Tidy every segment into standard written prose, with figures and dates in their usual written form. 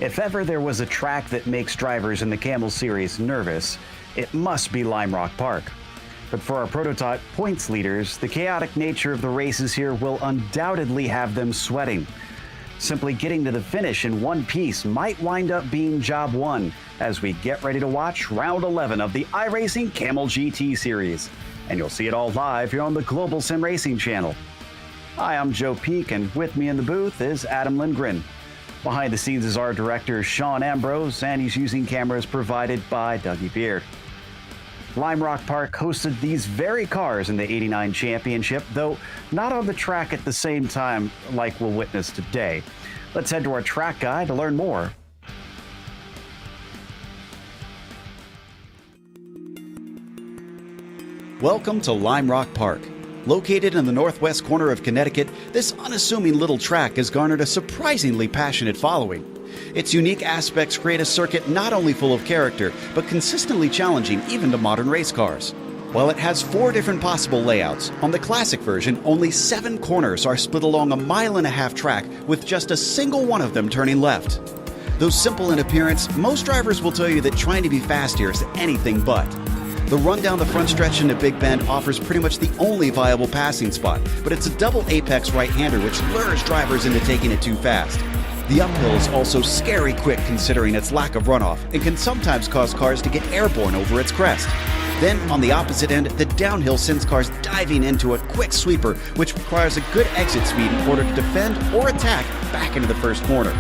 If ever there was a track that makes drivers in the Kamel series nervous, it must be Lime Rock Park. But for our prototype points leaders, the chaotic nature of the races here will undoubtedly have them sweating. Simply getting to the finish in one piece might wind up being job one as we get ready to watch round 11 of the iRacing Kamel GT series. And you'll see it all live here on the Global SimRacing channel. Hi, I'm Joe Peak, and with me in the booth is Adam Lindgren. Behind the scenes is our director, Sean Ambrose, and he's using cameras provided by Dougie Beard. Lime Rock Park hosted these very cars in the '89 championship, though not on the track at the same time like we'll witness today. Let's head to our track guide to learn more. Welcome to Lime Rock Park. Located in the northwest corner of Connecticut, this unassuming little track has garnered a surprisingly passionate following. Its unique aspects create a circuit not only full of character, but consistently challenging even to modern race cars. While it has 4 different possible layouts, on the classic version, only 7 corners are split along a 1.5-mile track, with just a single one of them turning left. Though simple in appearance, most drivers will tell you that trying to be fast here is anything but. The run down the front stretch into Big Bend offers pretty much the only viable passing spot, but it's a double apex right-hander which lures drivers into taking it too fast. The uphill is also scary quick considering its lack of runoff and can sometimes cause cars to get airborne over its crest. Then, on the opposite end, the downhill sends cars diving into a quick sweeper, which requires a good exit speed in order to defend or attack back into the first corner.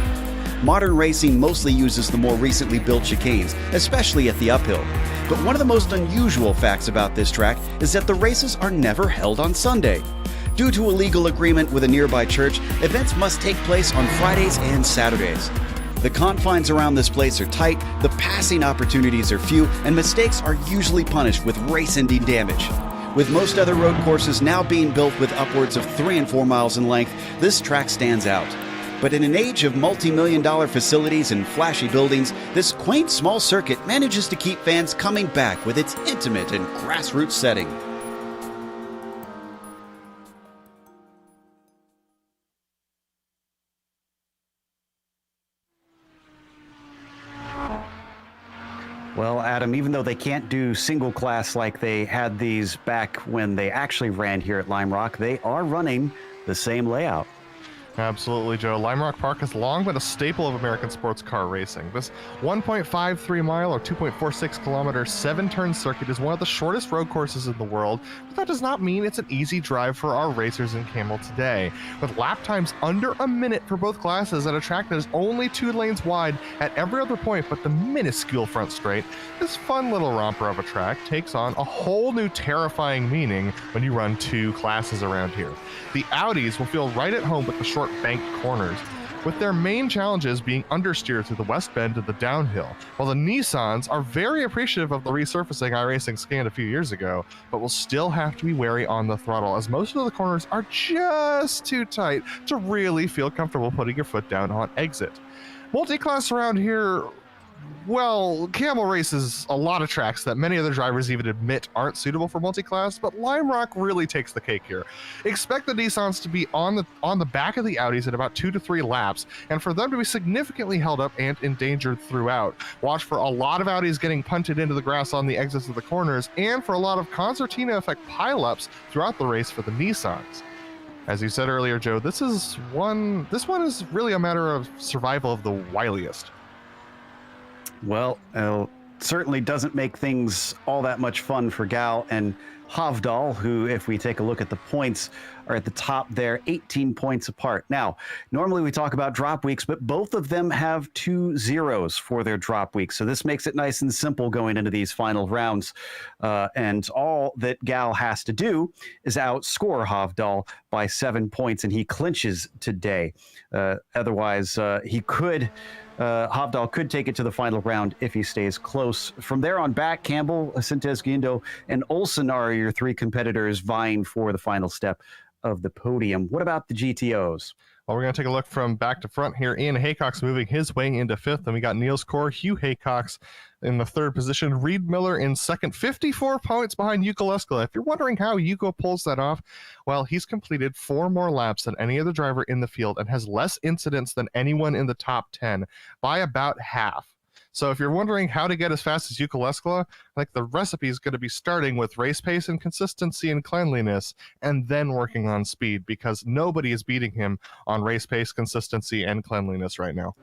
Modern racing mostly uses the more recently built chicanes, especially at the uphill. But one of the most unusual facts about this track is that the races are never held on Sunday. Due to a legal agreement with a nearby church, events must take place on Fridays and Saturdays. The confines around this place are tight, the passing opportunities are few, and mistakes are usually punished with race-ending damage. With most other road courses now being built with upwards of 3 and 4 miles in length, this track stands out. But in an age of multi-million-dollar facilities and flashy buildings, this quaint small circuit manages to keep fans coming back with its intimate and grassroots setting. Well, Adam, even though they can't do single class like they had these back when they actually ran here at Lime Rock, they are running the same layout. Absolutely, Joe. Lime Rock Park has long been a staple of American sports car racing. This 1.53 mile or 2.46 kilometer 7-turn circuit is one of the shortest road courses in the world, but that does not mean it's an easy drive for our racers in Kamel today. With lap times under a minute for both classes at a track that is only 2 lanes wide at every other point but the minuscule front straight, this fun little romper of a track takes on a whole new terrifying meaning when you run 2 classes around here. The Audis will feel right at home with the short banked corners, with their main challenges being understeer through the west bend of the downhill, while the Nissans are very appreciative of the resurfacing iRacing scanned a few years ago, but will still have to be wary on the throttle as most of the corners are just too tight to really feel comfortable putting your foot down on exit. Multi-class around here, well, Kamel races a lot of tracks that many other drivers even admit aren't suitable for multi-class, but Lime Rock really takes the cake here. Expect the Nissans to be on the back of the Audis at about 2 to 3 laps, and for them to be significantly held up and endangered throughout. Watch for a lot of Audis getting punted into the grass on the exits of the corners, and for a lot of concertina effect pileups throughout the race for the Nissans. As you said earlier, Joe, this one is really a matter of survival of the wiliest. Well, certainly doesn't make things all that much fun for Gal and Havdal, who, if we take a look at the points, are at the top there, 18 points apart. Now, normally we talk about drop weeks, but both of them have 2 zeros for their drop weeks. So this makes it nice and simple going into these final rounds. And all that Gal has to do is outscore Havdal by 7 points, and he clinches today. Otherwise, Havdal could take it to the final round if he stays close. From there on back, Campbell, Sintes Guindo, and Olsen are your 3 competitors vying for the final step of the podium. What about the GTOs? Well, we're going to take a look from back to front here. Ian Haycock's moving his way into fifth. Then we got Niels Core, Hugh Haycock's in the third position. Reed Miller in second, 54 points behind Yuko Leskala. If you're wondering how Yuko pulls that off, well, he's completed 4 more laps than any other driver in the field and has less incidents than anyone in the top 10 by about half. So if you're wondering how to get as fast as Yuko Leskala, like the recipe is going to be starting with race pace and consistency and cleanliness, and then working on speed, because nobody is beating him on race pace, consistency, and cleanliness right now.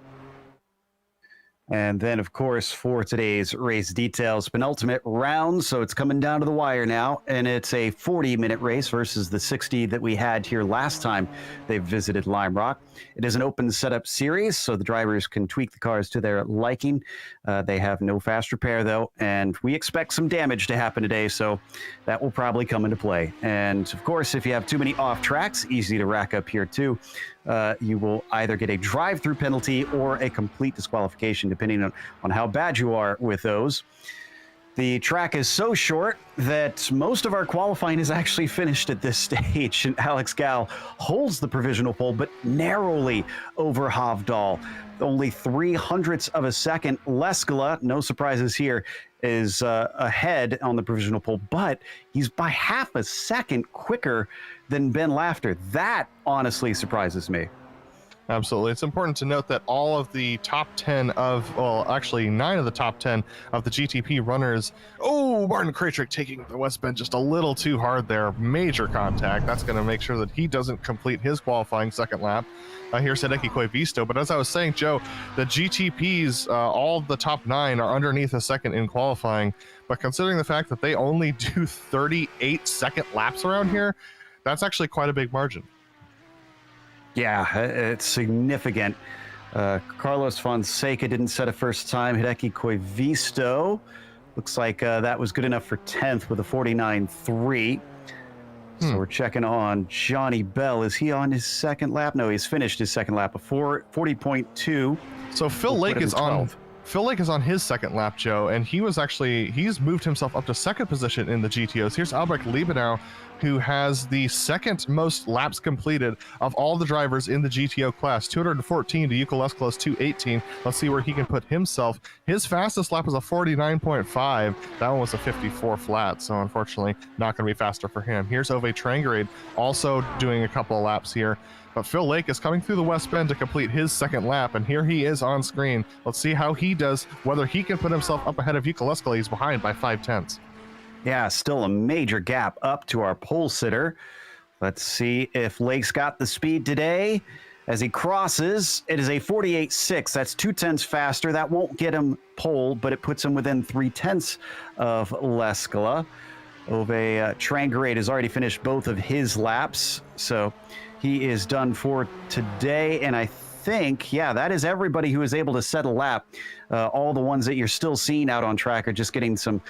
And then, of course, for today's race details, penultimate round. So it's coming down to the wire now. And it's a 40-minute race versus the 60 that we had here last time they visited Lime Rock. It is an open setup series, so the drivers can tweak the cars to their liking. They have no fast repair, though. And we expect some damage to happen today, so that will probably come into play. And, of course, if you have too many off tracks, easy to rack up here, too. You will either get a drive-through penalty or a complete disqualification, depending on how bad you are with those. The track is so short that most of our qualifying is actually finished at this stage, and Alex Gall holds the provisional pole, but narrowly over Hovdal. Only 0.03 of a second. Leskala, no surprises here, is ahead on the provisional pole, but he's by half a second quicker than Ben Lafter. That honestly surprises me. Absolutely. It's important to note that all of the top 10 of, well, actually 9 of the top 10 of the GTP runners. Oh, Martin Krajcik taking the West Bend just a little too hard there. Major contact. That's going to make sure that he doesn't complete his qualifying second lap. Here's Hideki Koivisto. But as I was saying, Joe, the GTPs, all of the top 9 are underneath a second in qualifying. But considering the fact that they only do 38-second laps around here, that's actually quite a big margin. Yeah, it's significant. Carlos Fonseca didn't set a first time. Hideki Koivisto looks like that was good enough for 10th with a 49.3. So we're checking on Johnny Bell. Is he on his second lap? No, he's finished his second lap of 40.2. So Phil Lake is on. Phil Lake is on his second lap, Joe, and he's moved himself up to second position in the GTOs. Here's Albrecht Liebenau, who has the second most laps completed of all the drivers in the GTO class, 214 to Yuko Leskala's 218. Let's see where he can put himself. His fastest lap was a 49.5. That one was a 54 flat, so unfortunately not going to be faster for him. Here's Ove Trangerade, also doing a couple of laps here. But Phil Lake is coming through the West Bend to complete his second lap, and here he is on screen. Let's see how he does, whether he can put himself up ahead of Yuko Leskala. He's behind by 0.5. Yeah, still a major gap up to our pole sitter. Let's see if Lake's got the speed today. As he crosses, it is a 48.6. That's 0.2 faster. That won't get him pole, but it puts him within 0.3 of Leskala. Ove Trangerade has already finished both of his laps, so he is done for today. And I think, yeah, that is everybody who is able to set a lap. All the ones that you're still seeing out on track are just getting some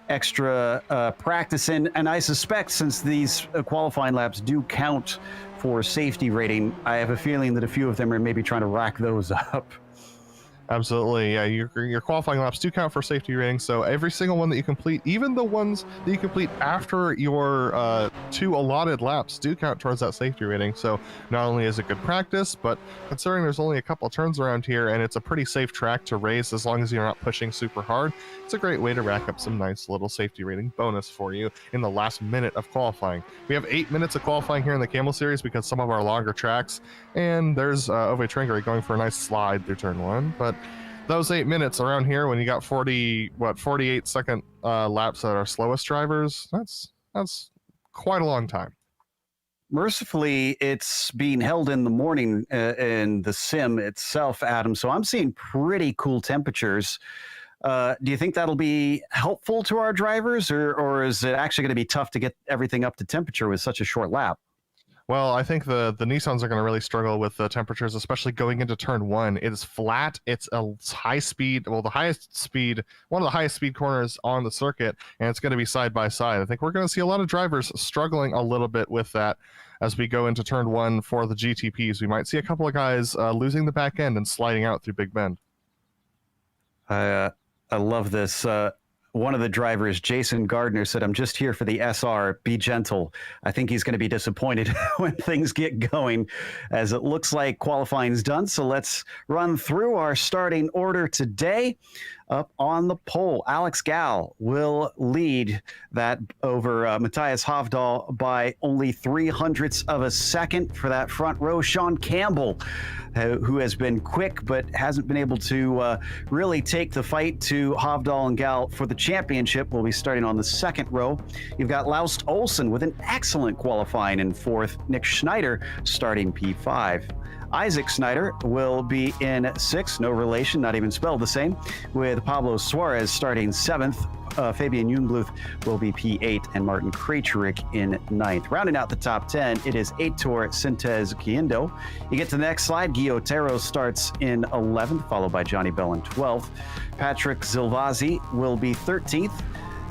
extra practice in. And I suspect, since these qualifying laps do count for safety rating, I have a feeling that a few of them are maybe trying to rack those up. Absolutely, yeah. Your qualifying laps do count for safety ratings, so every single one that you complete, even the ones that you complete after your 2 allotted laps, do count towards that safety rating. So not only is it good practice, but considering there's only a couple of turns around here and it's a pretty safe track to race as long as you're not pushing super hard, it's a great way to rack up some nice little safety rating bonus for you in the last minute of qualifying. We have 8 minutes of qualifying here in the Camel Series because some of our longer tracks, and there's Ove Trangerade going for a nice slide through turn 1, but those 8 minutes around here, when you got 48-second laps at our slowest drivers, that's quite a long time. Mercifully, it's being held in the morning in the sim itself, Adam, so I'm seeing pretty cool temperatures. Do you think that'll be helpful to our drivers, or is it actually going to be tough to get everything up to temperature with such a short lap? Well, I think the Nissans are going to really struggle with the temperatures, especially going into turn 1. It is flat. It's a high speed, well, the highest speed, one of the highest speed corners on the circuit, and it's going to be side by side. I think we're going to see a lot of drivers struggling a little bit with that as we go into turn 1 for the GTPs. We might see a couple of guys losing the back end and sliding out through Big Bend. I love this. one of the drivers, Jason Gardner, said, "I'm just here for the SR. Be gentle." I think he's going to be disappointed when things get going, as it looks like qualifying's done. So let's run through our starting order today. Up on the pole, Alex Gall will lead that over Matthias Hovdal by only 0.03 of a second for that front row. Sean Campbell, who has been quick but hasn't been able to really take the fight to Hovdal and Gall for the championship, will be starting on the second row. You've got Laust Olsen with an excellent qualifying in fourth. Nick Schneider starting P5. Isaac Snyder will be in sixth, no relation, not even spelled the same, with Pablo Suarez starting seventh. Fabian Jungbluth will be P8, and Martin Krejcik in ninth. Rounding out the top 10, it is Heitor Sintez Guindo. You get to the next slide, Guy Otero starts in 11th, followed by Johnny Bell in 12th. Patrick Zilvazi will be 13th.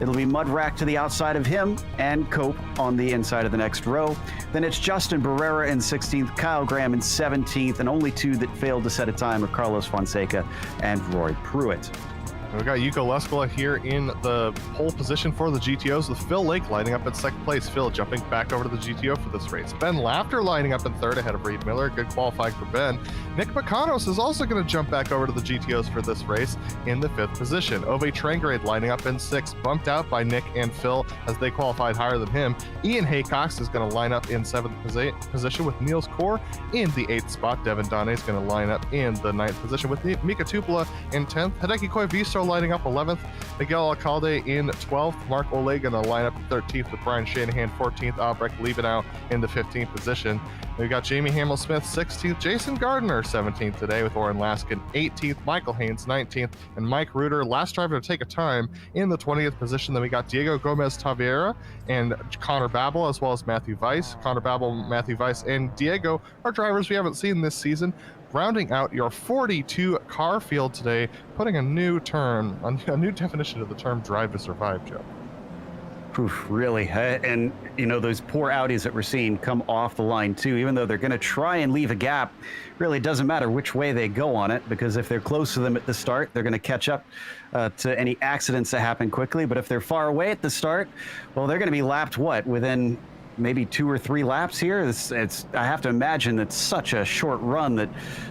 It'll be Mudrack to the outside of him and Cope on the inside of the next row. Then it's Justin Barrera in 16th, Kyle Graham in 17th, and only two that failed to set a time are Carlos Fonseca and Roy Pruitt. We got Yuko Leskola here in the pole position for the GTOs, with Phil Lake lining up in second place. Phil jumping back over to the GTO for this race. Ben Lafter lining up in third ahead of Reed Miller. Good qualifying for Ben. Nick McConos is also going to jump back over to the GTOs for this race in the fifth position. Ove Trangrade lining up in sixth, bumped out by Nick and Phil as they qualified higher than him. Ian Haycox is going to line up in seventh position with Niels Kaur in the eighth spot. Devin Donne is going to line up in the ninth position with Mika Tupula in 10th. Hideki Koivisto lining up 11th. Miguel Alcalde in 12th. Mark Ole going to line up in 13th with Brian Shanahan 14th. Albrecht Liebenau in the 15th position. We've got Jamie Hamill-Smith 16th. Jason Gardner 17th today with Oren Laskin 18th. Michael Haynes 19th. And Mike Reuter, last driver to take a time, in the 20th position. Then we got Diego Gomez Taviera and Connor Babel, as well as Matthew Weiss. Connor Babel, Matthew Weiss, and Diego are drivers we haven't seen this season. Rounding out your 42 car field today, putting a new term, a new definition of the term "drive to survive," Joe. Oof, really. And, you know, those poor Audis that we're seeing come off the line, too, even though they're going to try and leave a gap. Really doesn't matter which way they go on it, because if they're close to them at the start, they're going to catch up to any accidents that happen quickly. But if they're far away at the start, well, they're going to be lapped, within maybe 2 or 3 laps here. I have to imagine it's such a short run that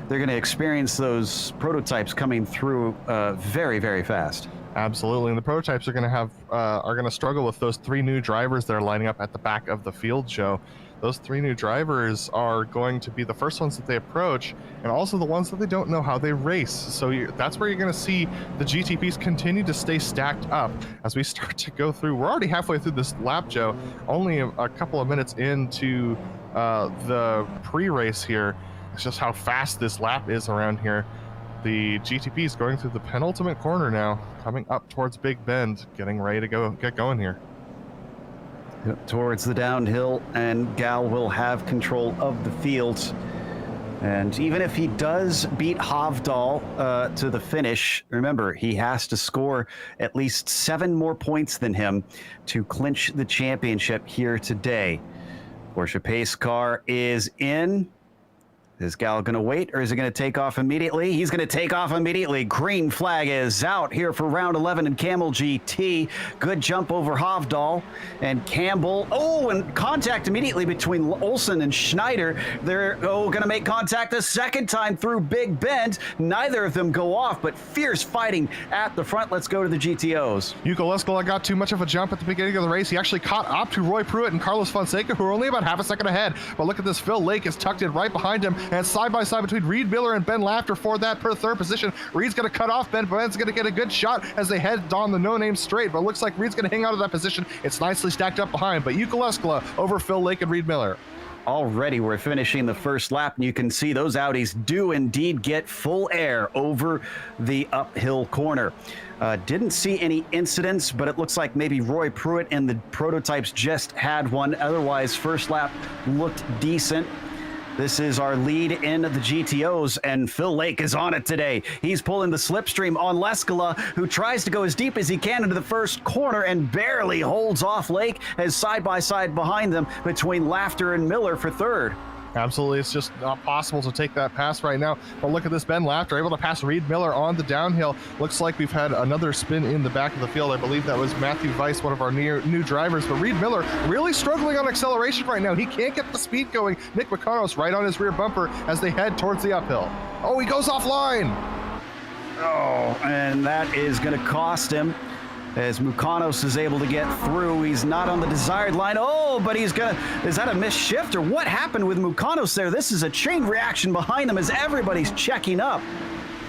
they're going to experience those prototypes coming through very, very fast. Absolutely, and the prototypes are going to struggle with those 3 new drivers that are lining up at the back of the field, Joe. Those 3 new drivers are going to be the first ones that they approach, and also the ones that they don't know how they race. So that's where you're going to see the GTPs continue to stay stacked up as we start to go through. We're already halfway through this lap, Joe, only a couple of minutes into the pre-race here. It's just how fast this lap is around here. The GTP is going through the penultimate corner now, coming up towards Big Bend, getting ready to get going here. Towards the downhill, and Gall will have control of the field. And even if he does beat Hovdal to the finish, remember, he has to score at least 7 more points than him to clinch the championship here today. Porsche pace car is in. Is Gall going to wait, or is he going to take off immediately? He's going to take off immediately. Green flag is out here for round 11 in Kamel GT. Good jump over Hovdal and Campbell. Oh, and contact immediately between Olsen and Schneider. They're going to make contact a second time through Big Bend. Neither of them go off, but fierce fighting at the front. Let's go to the GTOs. Yuko Leskola got too much of a jump at the beginning of the race. He actually caught up to Roy Pruitt and Carlos Fonseca, who are only about half a second ahead. But look at this. Phil Lake is tucked in right behind him, and side by side between Reed Miller and Ben Lafter for that third position. Reed's going to cut off Ben. Ben's going to get a good shot as they head down the no-name straight, but it looks like Reed's going to hang out of that position. It's nicely stacked up behind, but Yuko Leskola over Phil Lake and Reed Miller. Already we're finishing the first lap, and you can see those Audis do indeed get full air over the uphill corner. Didn't see any incidents, but it looks like maybe Roy Pruitt and the prototypes just had one. Otherwise, first lap looked decent. This is our lead in the GTOs, and Phil Lake is on it today. He's pulling the slipstream on Leskola, who tries to go as deep as he can into the first corner and barely holds off Lake as side by side behind them between Lafter and Miller for third. Absolutely, it's just not possible to take that pass right now. But look at this, Ben Lafter able to pass Reed Miller on the downhill. Looks like we've had another spin in the back of the field. I believe that was Matthew Weiss, one of our new drivers. But Reed Miller really struggling on acceleration right now. He can't get the speed going. Nick McConos right on his rear bumper as they head towards the uphill. Oh, he goes offline. Oh, and that is going to cost him. As Mukanos is able to get through, he's not on the desired line. Oh, but is that a missed shift or what happened with Mukanos there? This is a chain reaction behind them as everybody's checking up.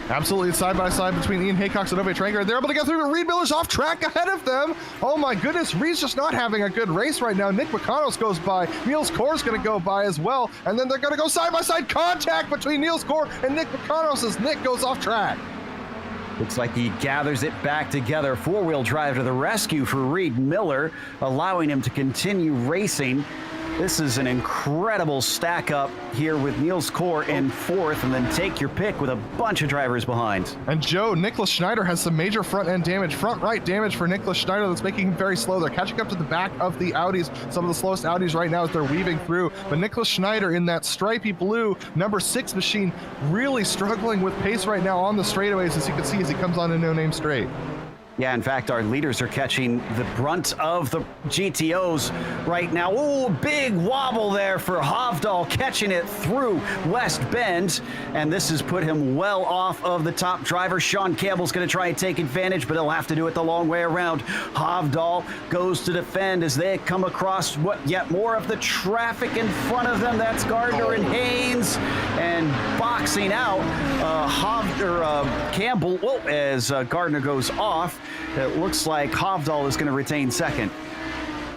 Absolutely side by side between Ian Haycox and Ove Traeger. They're able to get through, but Reed Miller's off track ahead of them. Oh my goodness, Reed's just not having a good race right now. Nick McConos goes by, Niels Kor's gonna go by as well, and then they're gonna go side by side contact between Niels Kor and Nick McConos as Nick goes off track. Looks like he gathers it back together. Four-wheel drive to the rescue for Reed Miller, allowing him to continue racing. This is an incredible stack up here with Niels Kor in fourth, and then take your pick with a bunch of drivers behind. And Joe, Nicholas Schneider has some major front end damage, front right damage for Nicholas Schneider that's making him very slow. They're catching up to the back of the Audis, some of the slowest Audis right now as they're weaving through. But Nicholas Schneider in that stripy blue number 6 machine really struggling with pace right now on the straightaways, as you can see as he comes on a no-name straight. Yeah, in fact, our leaders are catching the brunt of the GTOs right now. Oh, big wobble there for Hovdal, catching it through West Bend. And this has put him well off of the top driver. Sean Campbell's going to try and take advantage, but he'll have to do it the long way around. Hovdal goes to defend as they come across yet more of the traffic in front of them. That's Gardner and Haynes. And boxing out Campbell as Gardner goes off. It looks like Hovdal is going to retain second.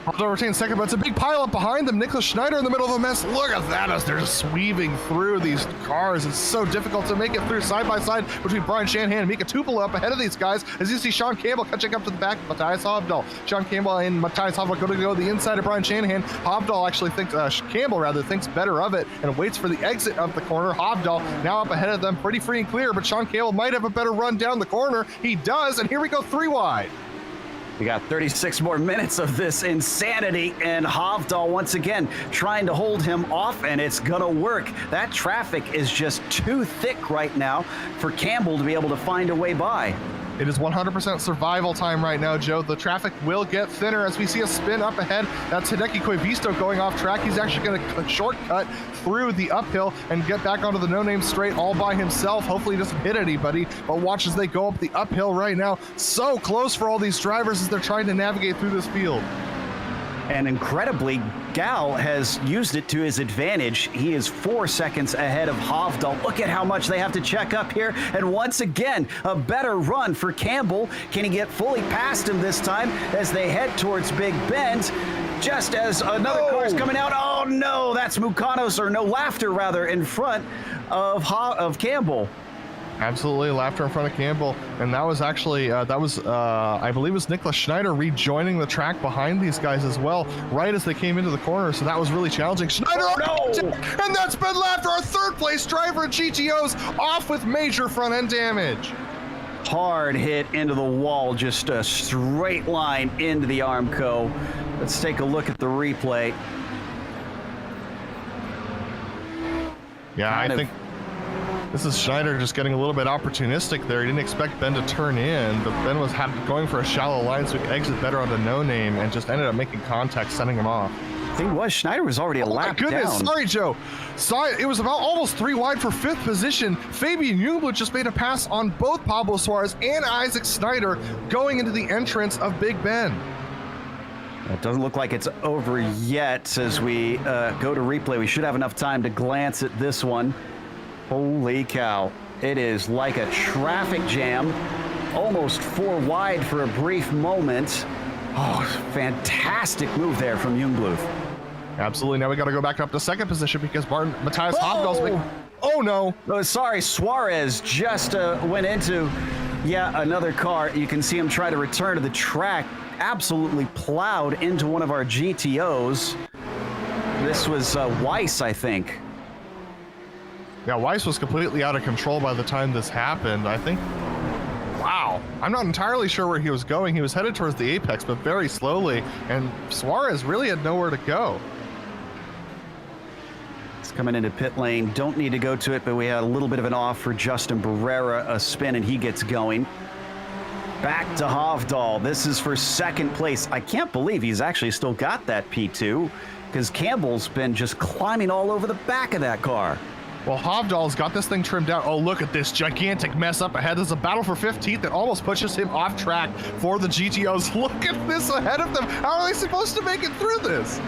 Hovdal retains second, but it's a big pileup behind them. Nicholas Schneider in the middle of a mess. Look at that as they're just weaving through these cars. It's so difficult to make it through side by side between Brian Shanahan and Mika Tupelo up ahead of these guys. As you see Sean Campbell catching up to the back of Matthias Hovdal. Sean Campbell and Matthias Hovdal going to go the inside of Brian Shanahan. Hovdal actually thinks, Campbell rather, thinks better of it and waits for the exit of the corner. Hovdal now up ahead of them, pretty free and clear, but Sean Campbell might have a better run down the corner. He does, and here we go 3 wide. We got 36 more minutes of this insanity, and Hovdal once again trying to hold him off, and it's gonna work. That traffic is just too thick right now for Campbell to be able to find a way by. It is 100% survival time right now, Joe. The traffic will get thinner as we see a spin up ahead. That's Hideki Koivisto going off track. He's actually going to shortcut through the uphill and get back onto the no-name straight all by himself. Hopefully he doesn't hit anybody, but watch as they go up the uphill right now. So close for all these drivers as they're trying to navigate through this field. And incredibly, Gal has used it to his advantage. He is 4 seconds ahead of Hovdal. Look at how much they have to check up here. And once again, a better run for Campbell. Can he get fully past him this time as they head towards Big Bend? Just as another car is coming out. Oh no, that's Mukanos, or no, Laughter rather, in front of Campbell. Absolutely, Laughter in front of Campbell, and that was actually I believe it was Nicholas Schneider rejoining the track behind these guys as well, right as they came into the corner. So that was really challenging. Schneider, and that's Ben Laughter, our 3rd place driver at GTOs, off with major front end damage. Hard hit into the wall, just a straight line into the Armco. Let's take a look at the replay. Yeah, I think this is Schneider just getting a little bit opportunistic there. He didn't expect Ben to turn in, but Ben was going for a shallow line so he could exit better on the no-name and just ended up making contact, sending him off. The thing was, Schneider was already a lap down. Sorry, Joe. It was about almost 3 wide for 5th position. Fabian Jungblut just made a pass on both Pablo Suarez and Isaac Schneider going into the entrance of Big Ben. It doesn't look like it's over yet as we go to replay. We should have enough time to glance at this one. Holy cow. It is like a traffic jam. Almost 4 wide for a brief moment. Oh, fantastic move there from Jungblut. Absolutely. Now we got to go back up to 2nd position because Matthias Hovdal's... Oh, no. Oh, sorry. Suarez just went into another car. You can see him try to return to the track. Absolutely plowed into one of our GTOs. This was Weiss, I think. Yeah, Weiss was completely out of control by the time this happened. I think, wow, I'm not entirely sure where he was going. He was headed towards the apex, but very slowly, and Suarez really had nowhere to go. He's coming into pit lane. Don't need to go to it, but we had a little bit of an off for Justin Barrera, a spin, and he gets going. Back to Hovdal. This is for second place. I can't believe he's actually still got that P2 because Campbell's been just climbing all over the back of that car. Well, Hovdal's got this thing trimmed out. Oh, look at this gigantic mess up ahead. There's a battle for 15th that almost pushes him off track for the GTOs. Look at this ahead of them. How are they supposed to make it through this?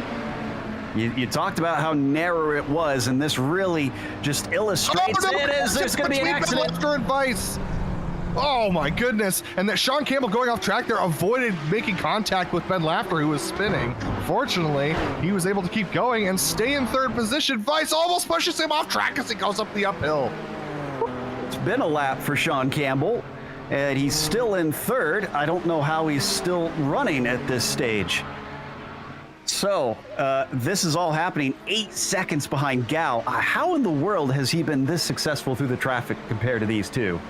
You talked about how narrow it was, and this really just illustrates it. There's going to be an accident. After advice. Oh my goodness. And that Sean Campbell going off track there avoided making contact with Ben Laffer, who was spinning. Fortunately, he was able to keep going and stay in third position. Vice almost pushes him off track as he goes up the uphill. It's been a lap for Sean Campbell, and he's still in third. I don't know how he's still running at this stage. So, this is all happening 8 seconds behind Gal. How in the world has he been this successful through the traffic compared to these two?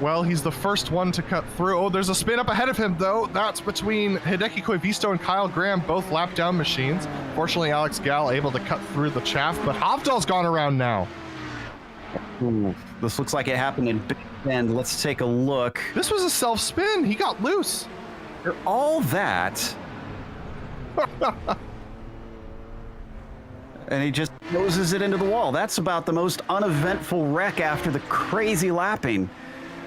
Well, he's the first one to cut through. Oh, there's a spin up ahead of him, though. That's between Hideki Koivisto and Kyle Graham, both lap down machines. Fortunately, Alex Gal able to cut through the chaff, but Hovdal's gone around now. Ooh, this looks like it happened in Big Bend. Let's take a look. This was a self-spin. He got loose. For all that... and he just noses it into the wall. That's about the most uneventful wreck after the crazy lapping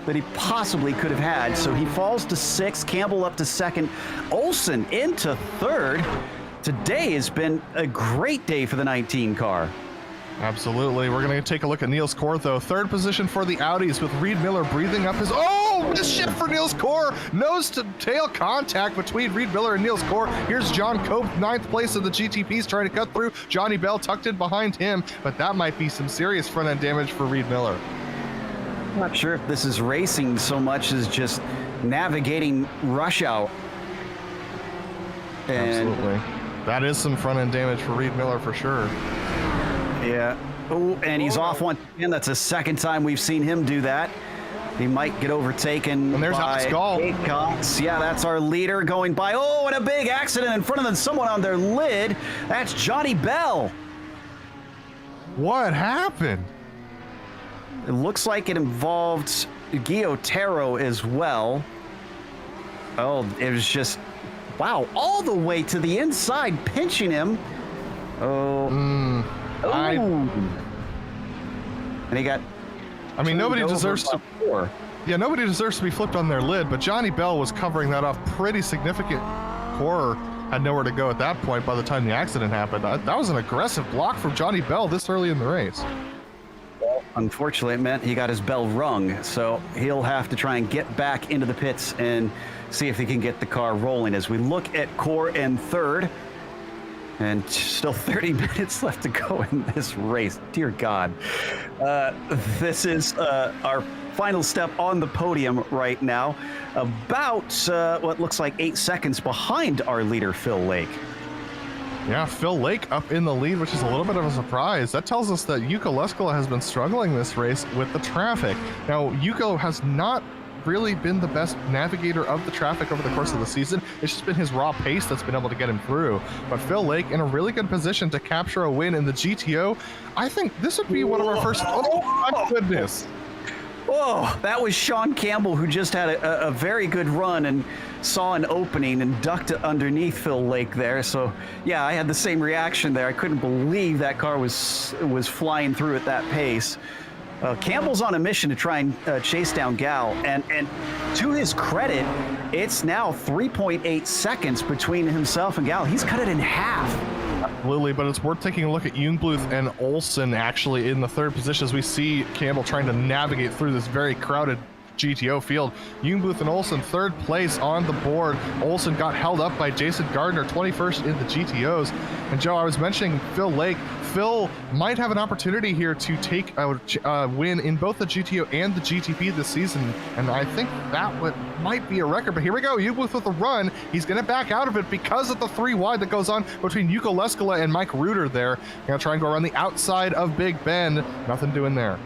that he possibly could have had. So he falls to 6th, Campbell up to 2nd, Olsen into 3rd. Today has been a great day for the 19 car. Absolutely. We're going to take a look at Niels Kor, though. 3rd position for the Audis with Reed Miller breathing up his... Oh, mischief for Niels Kor. Nose-to-tail contact between Reed Miller and Niels Kor. Here's John Cope, 9th place of the GTPs, trying to cut through. Johnny Bell tucked in behind him, but that might be some serious front-end damage for Reed Miller. I'm not sure if this is racing so much as just navigating rush out. And absolutely. That is some front-end damage for Reed Miller for sure. Yeah. Oh, and he's off once again. That's the second time we've seen him do that. He might get overtaken. And there's Alex Gall. Yeah, that's our leader going by. Oh, and a big accident in front of them. Someone on their lid. That's Johnny Bell. What happened? It looks like it involved Guillotero as well. Oh, it was just, wow, all the way to the inside, pinching him. Oh. And he got... I mean, nobody deserves to... Yeah, nobody deserves to be flipped on their lid, but Johnny Bell was covering that off pretty significant. Kor had nowhere to go at that point by the time the accident happened. That was an aggressive block from Johnny Bell this early in the race. Well, unfortunately, it meant he got his bell rung, so he'll have to try and get back into the pits and see if he can get the car rolling. As we look at Kor in 3rd, and still 30 minutes left to go in this race. Dear God. This is our final step on the podium right now. About what looks like 8 seconds behind our leader, Phil Lake. Yeah, Phil Lake up in the lead, which is a little bit of a surprise. That tells us that Yuko Leskola has been struggling this race with the traffic. Now, Yuko has not really been the best navigator of the traffic over the course of the season. It's just been his raw pace that's been able to get him through. But Phil Lake in a really good position to capture a win in the GTO. I think this would be one of our first... Oh my goodness. Oh, that was Sean Campbell, who just had a very good run and saw an opening and ducked underneath Phil Lake there. So yeah, I had the same reaction there. I couldn't believe that car was flying through at that pace. Campbell's on a mission to try and chase down Gal, and to his credit, it's now 3.8 seconds between himself and Gal. He's cut it in half. Absolutely, but it's worth taking a look at Jungbluth and Olsen actually in the 3rd position as we see Campbell trying to navigate through this very crowded GTO field. Jungbluth and Olsen 3rd place on the board. Olsen got held up by Jason Gardner, 21st in the GTOs. And Joe, I was mentioning Phil Lake. Phil might have an opportunity here to take a win in both the GTO and the GTP this season, and I think that might be a record. But here we go, Jungbluth with a run. He's going to back out of it because of the 3 wide that goes on between Yuko Leskola and Mike Reuter there. Going to try and go around the outside of Big Bend. Nothing doing there.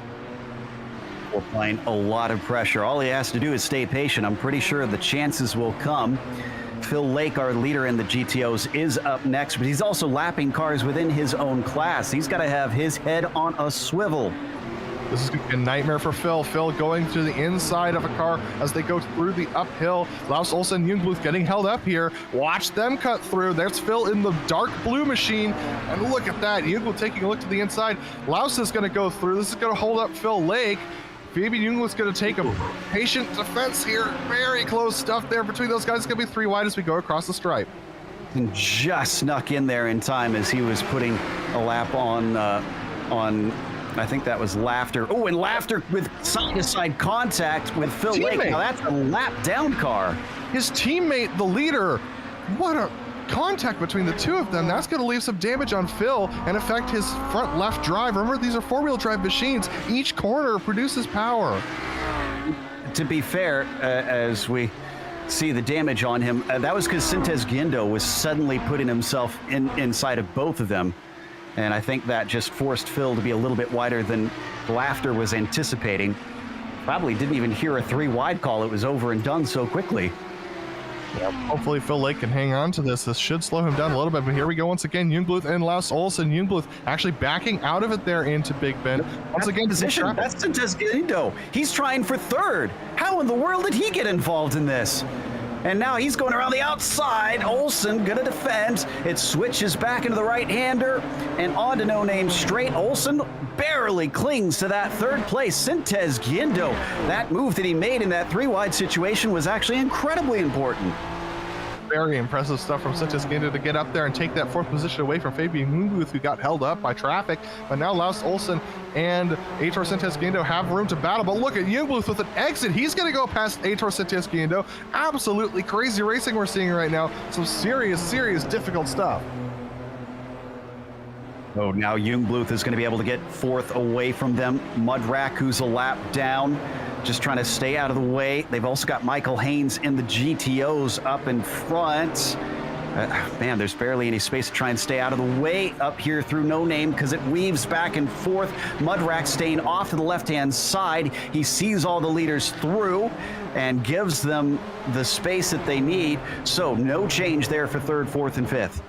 We're applying a lot of pressure. All he has to do is stay patient. I'm pretty sure the chances will come. Phil Lake, our leader in the GTOs, is up next, but he's also lapping cars within his own class. He's got to have his head on a swivel. This is going to be a nightmare for Phil. Phil going through the inside of a car as they go through the uphill. Laus Olsen, Jungbluth getting held up here. Watch them cut through. There's Phil in the dark blue machine. And look at that. Jungbluth taking a look to the inside. Laus is going to go through. This is going to hold up Phil Lake. Fabian Jungbluth's going to take a patient defense here. Very close stuff there between those guys. It's going to be 3 wide as we go across the stripe. And just snuck in there in time as he was putting a lap on I think that was Laughter. Oh, and Laughter with side-to-side contact with Phil Lake. Now that's a lap down car. His teammate, the leader, what a contact between the two of them. That's going to leave some damage on Phil and affect his front left drive. Remember, these are 4-wheel drive machines. Each corner produces power. To be fair, as we see the damage on him, that was because Sintez Guindo was suddenly putting himself inside of both of them. And I think that just forced Phil to be a little bit wider than Laughter was anticipating. Probably didn't even hear a 3 wide call. It was over and done so quickly. Yeah, hopefully Phil Lake can hang on to this. This should slow him down a little bit, but here we go once again. Jungbluth and Laus Olsen. Jungbluth actually backing out of it there into Big Ben. Once again, position. That's Sintez Guindo. He's trying for 3rd. How in the world did he get involved in this? And now he's going around the outside. Olsen gonna defend. It switches back into the right-hander and on to No Name Straight. Olsen barely clings to that 3rd place. Sintez Guindo, that move that he made in that 3 wide situation was actually incredibly important. Very impressive stuff from Sintez Guindo to get up there and take that 4th position away from Fabian Jungbluth, who got held up by traffic. But now Laus Olsen and Aitor Sintez Guindo have room to battle. But look at Jungbluth with an exit. He's going to go past Aitor Sintez Guindo. Absolutely crazy racing we're seeing right now. Some serious difficult stuff. Oh, now Jungbluth is going to be able to get 4th away from them. Mudrack, who's a lap down, just trying to stay out of the way. They've also got Michael Haynes in the GTOs up in front. Man, there's barely any space to try and stay out of the way up here through No Name because it weaves back and forth. Mudrack staying off to the left-hand side. He sees all the leaders through and gives them the space that they need. So no change there for 3rd, 4th, and 5th.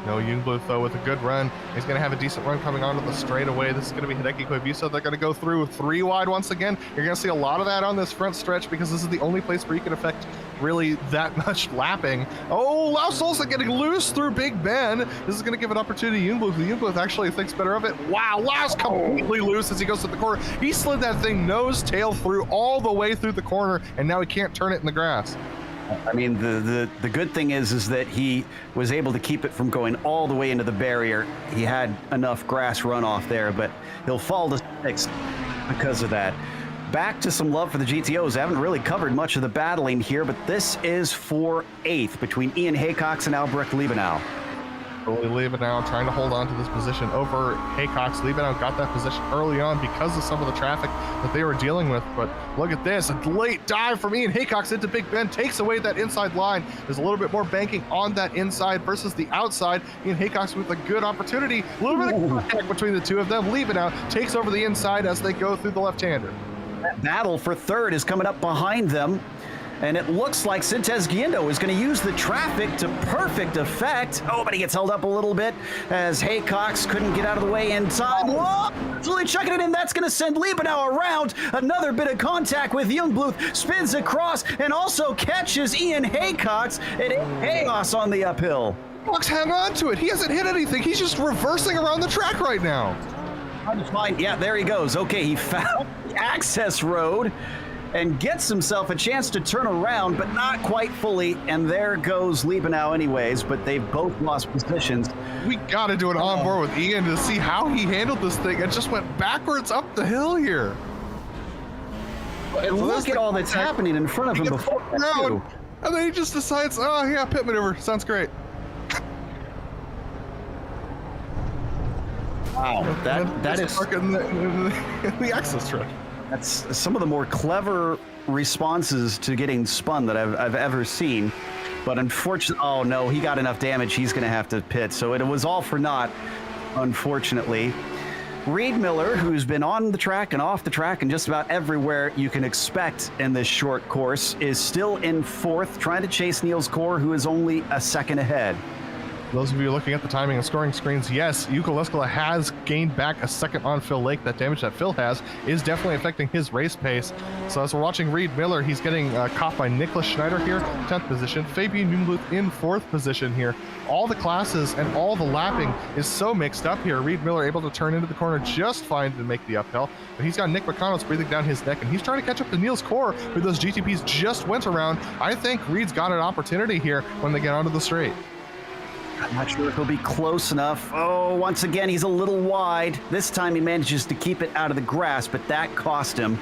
No, Jungbluth, though, with a good run. He's going to have a decent run coming onto the straightaway. This is going to be Hideki Koibusa. They're going to go through 3 wide once again. You're going to see a lot of that on this front stretch because this is the only place where you can affect really that much lapping. Oh, Laus Olsen getting loose through Big Ben. This is going to give an opportunity to Jungbluth. Jungbluth actually thinks better of it. Wow, Laus completely loose as he goes to the corner. He slid that thing nose tail through all the way through the corner, and now he can't turn it in the grass. I mean, the good thing is that he was able to keep it from going all the way into the barrier. He had enough grass runoff there, but he'll fall to 6th because of that. Back to some love for the GTOs. I haven't really covered much of the battling here, but this is for 8th between Ian Haycox and Albrecht Liebenau. Liebenau trying to hold on to this position over Haycox. Liebenau got that position early on because of some of the traffic that they were dealing with. But look at this, a late dive from Ian Haycox into Big Ben takes away that inside line. There's a little bit more banking on that inside versus the outside. Ian Haycox with a good opportunity. A little bit of contact between the two of them. Liebenau takes over the inside as they go through the left-hander. That battle for 3rd is coming up behind them. And it looks like Sintez Guindo is going to use the traffic to perfect effect. Oh, but he gets held up a little bit as Haycox couldn't get out of the way in time. Whoa! Absolutely chucking it in. That's going to send Liebenau around. Another bit of contact with Jungbluth. Spins across and also catches Ian Haycox. It ain't chaos on the uphill. Haycox hang on to it. He hasn't hit anything. He's just reversing around the track right now. Hard to find. Yeah, there he goes. Okay, he found the access road and gets himself a chance to turn around, but not quite fully. And there goes Liebenau anyways, but they've both lost positions. We got to do an onboard with Ian to see how he handled this thing. It just went backwards up the hill here. And look at all that's happening in front of him before that, too. And then he just decides, oh yeah, pit maneuver, sounds great. Wow, that is in the access track. That's some of the more clever responses to getting spun that I've ever seen. But unfortunately, oh no, he got enough damage. He's going to have to pit. So it was all for naught, unfortunately. Reed Miller, who's been on the track and off the track and just about everywhere you can expect in this short course, is still in fourth, trying to chase Niels Kor, who is only a second ahead. Those of you looking at the timing and scoring screens, yes, Jukka Leskala has gained back a second on Phil Lake. That damage that Phil has is definitely affecting his race pace. So as we're watching Reed Miller, he's getting caught by Niklas Schneider here, 10th position. Fabian Nunbluth in 4th position here. All the classes and all the lapping is so mixed up here. Reed Miller able to turn into the corner just fine to make the uphill. But he's got Nick McConnell's breathing down his neck, and he's trying to catch up to Niels Kor, who those GTPs just went around. I think Reed's got an opportunity here when they get onto the straight. I'm not sure if he'll be close enough. Oh, once again, he's a little wide. This time he manages to keep it out of the grass, but that cost him.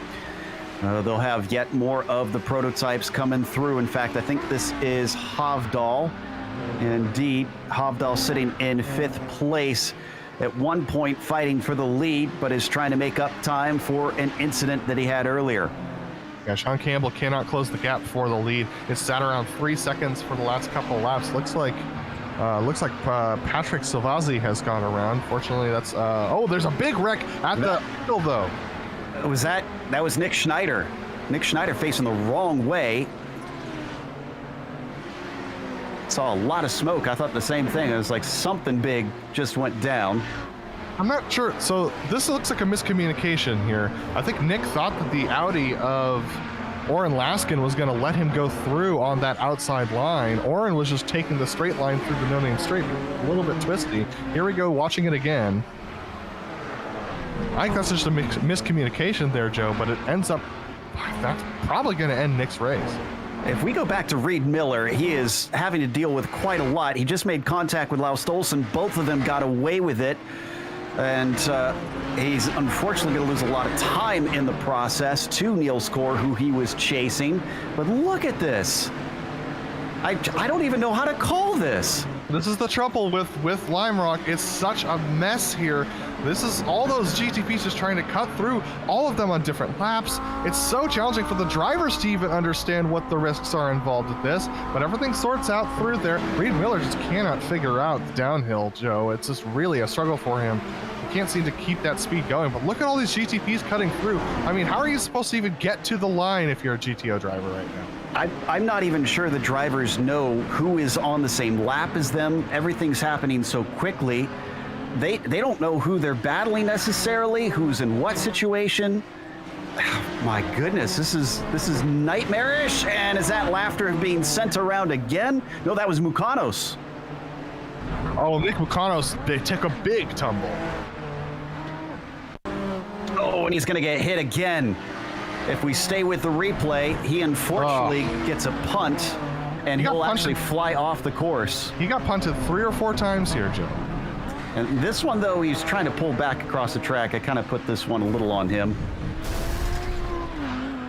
They'll have yet more of the prototypes coming through. In fact, I think this is Hovdal. Indeed, Hovdal sitting in 5th place, at one point fighting for the lead, but is trying to make up time for an incident that he had earlier. Yeah, Sean Campbell cannot close the gap for the lead. It's sat around 3 seconds for the last couple of laps. Looks like Patrick Silvazzi has gone around. Fortunately, that's oh, there's a big wreck at the hill though. That was Nick Schneider. Nick Schneider facing the wrong way. Saw a lot of smoke. I thought the same thing. It was like something big just went down. I'm not sure. So this looks like a miscommunication here. I think Nick thought that the Audi of Oren Laskin was going to let him go through on that outside line. Oren was just taking the straight line through the no-name straight, a little bit twisty. Here we go, watching it again. I think that's just a miscommunication there, Joe, but it ends up, that's probably going to end Nick's race. If we go back to Reed Miller, he is having to deal with quite a lot. He just made contact with Laus Stolsen. Both of them got away with it. And he's unfortunately going to lose a lot of time in the process to Niels Kor, who he was chasing. But look at this. I don't even know how to call this. This is the trouble with Lime Rock. It's such a mess here. This is all those GTPs just trying to cut through, all of them on different laps. It's so challenging for the drivers to even understand what the risks are involved with this, but everything sorts out through there. Reed Miller just cannot figure out the downhill, Joe. It's just really a struggle for him. He can't seem to keep that speed going, but look at all these GTPs cutting through. I mean, how are you supposed to even get to the line if you're a GTO driver right now? I'm not even sure the drivers know who is on the same lap as them. Everything's happening so quickly. They don't know who they're battling necessarily, who's in what situation. My goodness, this is nightmarish. And is that laughter being sent around again? No, that was Mukanos. Oh, Nick Mukanos, they took a big tumble. Oh, and he's going to get hit again. If we stay with the replay, he unfortunately gets a punt, and he'll actually fly off the course. He got punted 3 or 4 times here, Joe. And this one, though, he's trying to pull back across the track. I kind of put this one a little on him.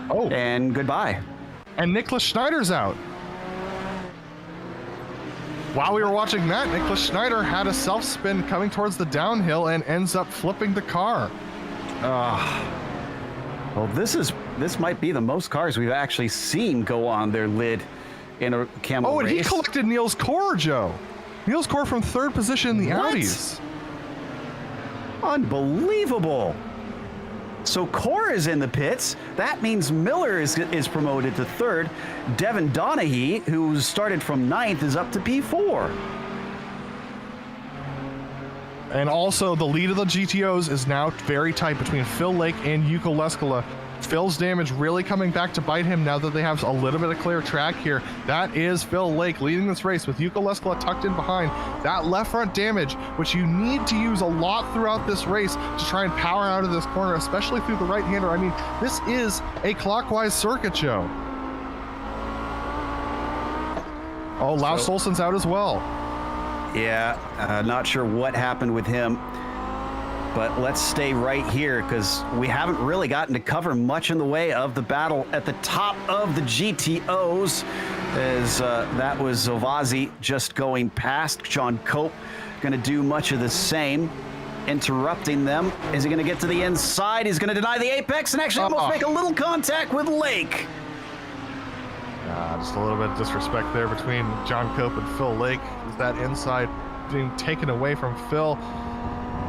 Oh. And goodbye. And Niklas Schneider's out. While we were watching that, Niklas Schneider had a self-spin coming towards the downhill and ends up flipping the car. Well, this might be the most cars we've actually seen go on their lid in a Kamel race. Oh, and he collected Niels Kor, Joe. Niels Kor from 3rd position in the Audis. Unbelievable. So Kor is in the pits. That means Miller is promoted to 3rd. Devin Donaghy, who started from 9th, is up to P4. And also, the lead of the GTOs is now very tight between Phil Lake and Jukka Leskala. Phil's damage really coming back to bite him now that they have a little bit of clear track here. That is Phil Lake leading this race with Jukka Leskala tucked in behind. That left front damage, which you need to use a lot throughout this race to try and power out of this corner, especially through the right-hander. I mean, this is a clockwise circuit, Joe. Oh, Laus Olsen's out as well. Yeah, not sure what happened with him, but let's stay right here because we haven't really gotten to cover much in the way of the battle at the top of the GTOs, as that was Zovazi just going past. John Cope going to do much of the same, interrupting them. Is he going to get to the inside? He's going to deny the apex and actually almost make a little contact with Lake. Just a little bit of disrespect there between John Cope and Phil Lake. Is that inside being taken away from Phil?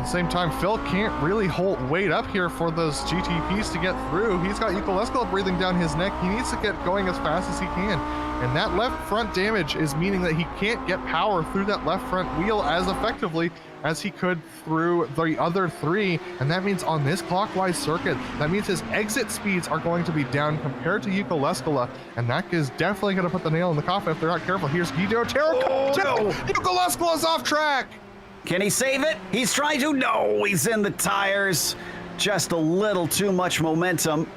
the same time, Phil can't really wait up here for those GTPs to get through. He's got Yukolesko breathing down his neck. He needs to get going as fast as he can. And that left front damage is meaning that he can't get power through that left front wheel as effectively as he could through the other three. And that means on this clockwise circuit, that means his exit speeds are going to be down compared to Yukolesko. And that is definitely going to put the nail in the coffin if they're not careful. Here's Guido Terra. Oh, no. Yukolesko's off track. Can he save it? He's trying to. No, he's in the tires. Just a little too much momentum.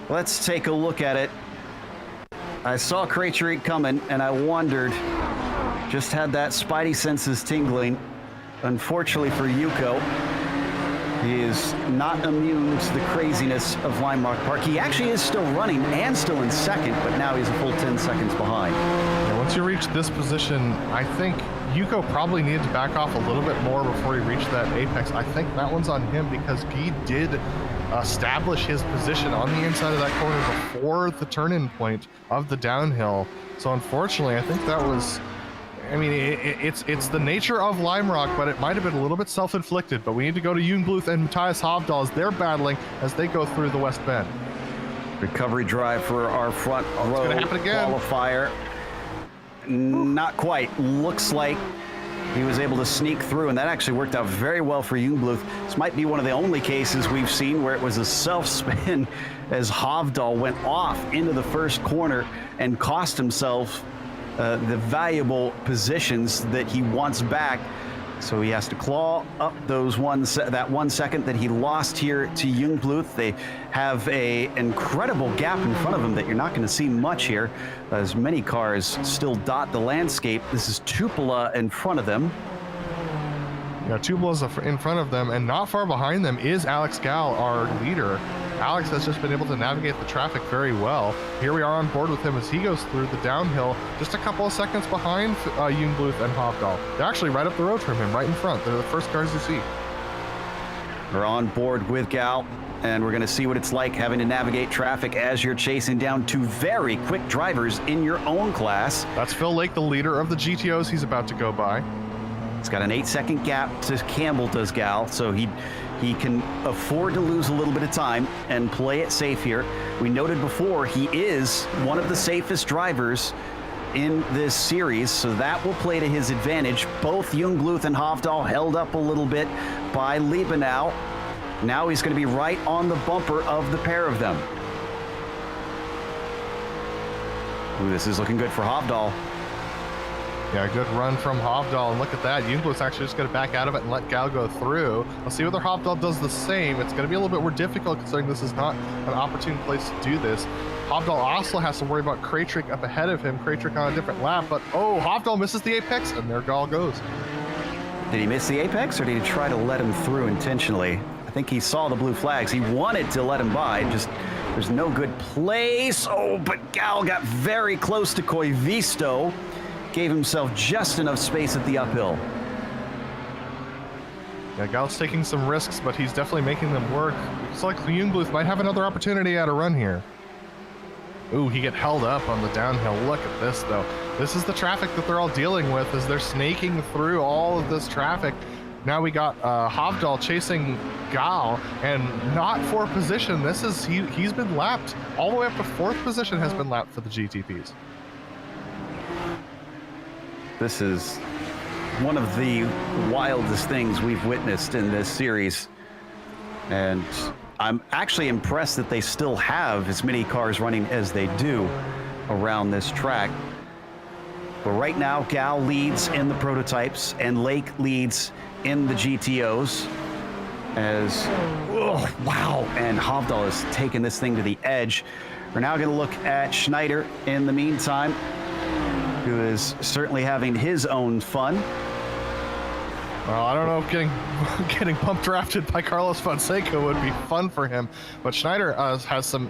Let's take a look at it. I saw Krejcik coming, and I wondered, just had that spidey senses tingling. Unfortunately for Yuko, he is not immune to the craziness of Lime Rock Park. He actually is still running and still in second, but now he's a full 10 seconds behind. Yeah, once you reach this position, I think Yuko probably needed to back off a little bit more before he reached that apex. I think that one's on him because Guy did establish his position on the inside of that corner before the turn-in point of the downhill. So unfortunately, I think that was, I mean, it's the nature of Lime Rock, but it might have been a little bit self-inflicted. But we need to go to Jungbluth and Matthias Hovdal as they're battling as they go through the West Bend. Recovery drive for our front row qualifier. Not quite. Looks like he was able to sneak through, and that actually worked out very well for Jungbluth. This might be one of the only cases we've seen where it was a self-spin as Hovdal went off into the first corner and cost himself the valuable positions that he wants back. So he has to claw up those that 1 second that he lost here to Jungbluth. They have an incredible gap in front of them that you're not going to see much here, as many cars still dot the landscape. This is Tupola in front of them. Yeah, Tupola's in front of them, and not far behind them is Alex Gal, our leader. Alex has just been able to navigate the traffic very well. Here we are on board with him as he goes through the downhill, just a couple of seconds behind Jungbluth and Hovdal. They're actually right up the road from him, right in front. They're the first cars you see. We're on board with Gal, and we're going to see what it's like having to navigate traffic as you're chasing down two very quick drivers in your own class. That's Phil Lake, the leader of the GTOs he's about to go by. It's got an 8-second gap to Campbell, does Gal, so he can afford to lose a little bit of time and play it safe here. We noted before, he is one of the safest drivers in this series, so that will play to his advantage. Both Jungbluth and Hovdal held up a little bit by Liebenau. Now he's going to be right on the bumper of the pair of them. Ooh, this is looking good for Hovdal. Yeah, good run from Hovdal, and look at that. Jungbluth's actually just going to back out of it and let Gal go through. Let's see whether Hovdal does the same. It's going to be a little bit more difficult considering this is not an opportune place to do this. Hovdal also has to worry about Krejcik up ahead of him. Krejcik on a different lap, but oh, Hovdal misses the apex, and there Gal goes. Did he miss the apex, or did he try to let him through intentionally? I think he saw the blue flags. He wanted to let him by, just there's no good place. Oh, but Gal got very close to Koivisto. Gave himself just enough space at the uphill. Yeah, Gal's taking some risks, but he's definitely making them work. Looks like Jungbluth might have another opportunity at a run here. Ooh, he get held up on the downhill. Look at this, though. This is the traffic that they're all dealing with as they're snaking through all of this traffic. Now we got Hovdal chasing Gal, and not for position. This is he's been lapped all the way up to 4th position has been lapped for the GTPs. This is one of the wildest things we've witnessed in this series. And I'm actually impressed that they still have as many cars running as they do around this track. But right now, Gal leads in the prototypes and Lake leads in the GTOs. As, oh, wow, and Hovdal has taken this thing to the edge. We're now going to look at Schneider in the meantime, who is certainly having his own fun. Well, I don't know if getting pump drafted by Carlos Fonseca would be fun for him, but Schneider has some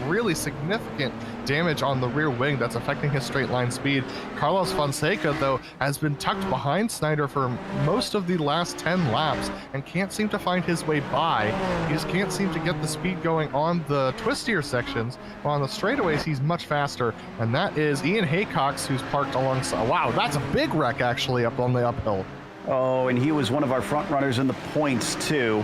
really significant damage on the rear wing that's affecting his straight line speed. Carlos Fonseca, though, has been tucked behind Schneider for most of the last 10 laps and can't seem to find his way by. He just can't seem to get the speed going on the twistier sections, while on the straightaways he's much faster, and that is Ian Haycox, who's parked alongside. Wow, that's a big wreck actually up on the uphill. Oh, and he was one of our front runners in the points too.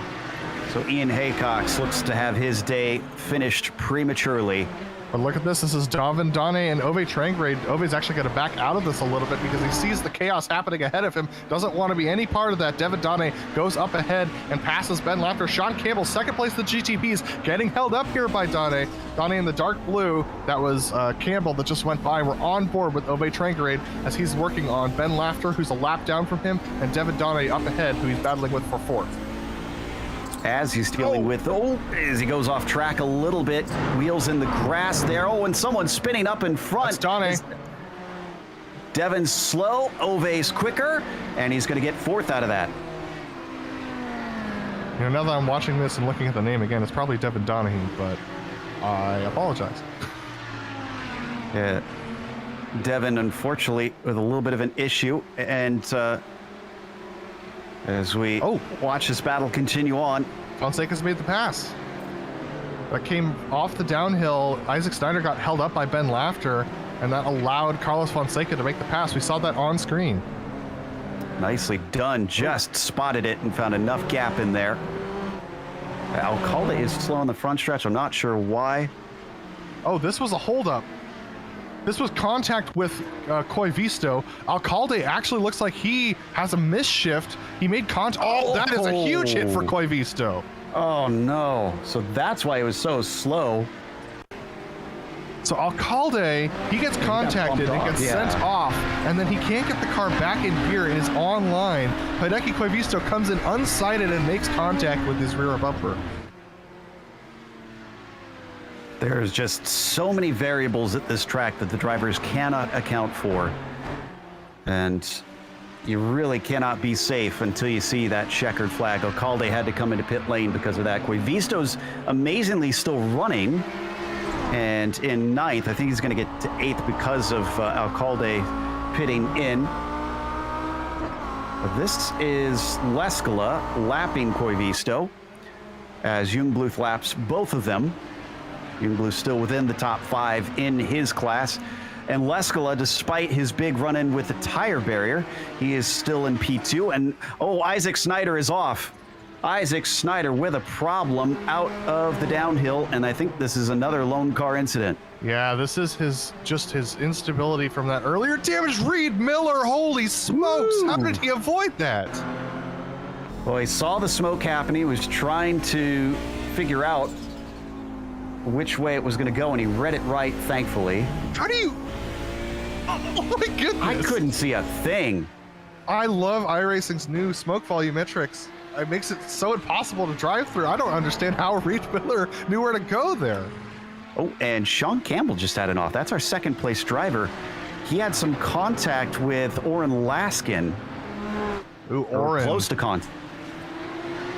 So Ian Haycox looks to have his day finished prematurely. But look at this. This is Davin Dane and Ove Trangrade. Ove's actually going to back out of this a little bit because he sees the chaos happening ahead of him. Doesn't want to be any part of that. Devin Dane goes up ahead and passes Ben Lafter. Sean Campbell, second place, the GTPs, getting held up here by Dane. Dane in the dark blue. That was Campbell that just went by. We're on board with Ove Trangrade as he's working on Ben Lafter, who's a lap down from him, and Devin Dane up ahead, who he's battling with for fourth. As he's dealing with, as he goes off track a little bit, wheels in the grass there. Oh, and someone's spinning up in front. That's Dane. Devin's slow, Ove's quicker, and he's going to get fourth out of that. You know, now that I'm watching this and looking at the name again, it's probably Devin Donahue, but I apologize. Yeah, Devin, unfortunately, with a little bit of an issue, and as we watch this battle continue on. Fonseca's made the pass. That came off the downhill. Isaac Snyder got held up by Ben Lafter, and that allowed Carlos Fonseca to make the pass. We saw that on screen. Nicely done. Just spotted it and found enough gap in there. Alcalde is slow on the front stretch. I'm not sure why. Oh, this was a holdup. This was contact with Coy Visto. Alcalde actually looks like he has a misshift. He made contact. Oh, that is a huge hit for Coy Visto. Oh, no. So that's why it was so slow. So Alcalde, he gets contacted and gets sent off, and then he can't get the car back in gear and is online. Hideki Coy Visto comes in unsighted and makes contact with his rear bumper. There's just so many variables at this track that the drivers cannot account for. And you really cannot be safe until you see that checkered flag. Alcalde had to come into pit lane because of that. Coy Visto's amazingly still running. And in ninth, I think he's going to get to eighth because of Alcalde pitting in. This is Leskala lapping Coy Visto as Jungbluth laps both of them. Jungbluth still within the top 5 in his class. And Leskala, despite his big run-in with the tire barrier, he is still in P2. And, Isaac Snyder is off. Isaac Snyder with a problem out of the downhill, and I think this is another lone car incident. Yeah, this is his instability from that earlier damage. Reed Miller, holy smokes! Woo! How did he avoid that? Well, he saw the smoke happen. He was trying to figure out which way it was going to go, and he read it right, thankfully. How do you... Oh my goodness! I couldn't see a thing. I love iRacing's new smoke volumetrics. It makes it so impossible to drive through. I don't understand how Reed Miller knew where to go there. Oh, and Sean Campbell just had an off. That's our second place driver. He had some contact with Oren Laskin. Ooh, Oren. Close to contact.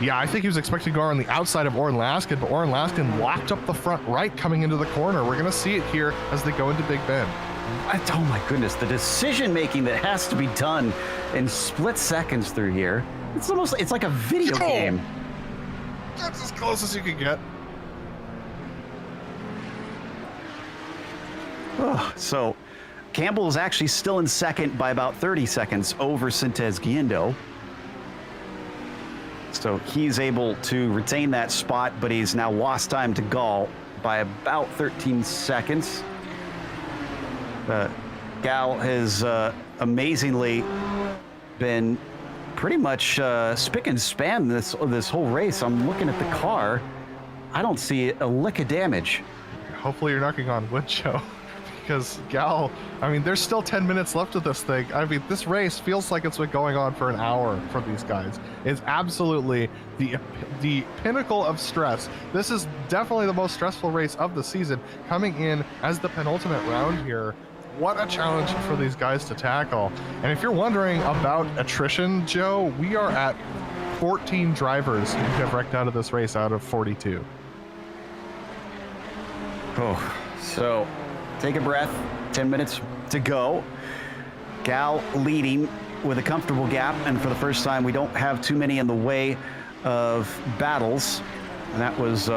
Yeah, I think he was expecting to go on the outside of Oren Laskin, but Oren Laskin locked up the front right coming into the corner. We're going to see it here as they go into Big Bend. Oh my goodness, the decision making that has to be done in split seconds through here. It's like a video game. That's as close as you can get. So Campbell is actually still in second by about 30 seconds over Sintez Guindo. So he's able to retain that spot, but he's now lost time to Gall by about 13 seconds. Gal has amazingly been pretty much spick and span this whole race. I'm looking at the car. I don't see a lick of damage. Hopefully you're knocking on wood, Joe. Because Gal, I mean, there's still 10 minutes left of this thing. I mean, this race feels like it's been going on for an hour for these guys. It's absolutely the pinnacle of stress. This is definitely the most stressful race of the season, coming in as the penultimate round here. What a challenge for these guys to tackle. And if you're wondering about attrition, Joe, we are at 14 drivers who have wrecked out of this race out of 42. So take a breath, 10 minutes to go. Gal leading with a comfortable gap, and for the first time, we don't have too many in the way of battles. And that was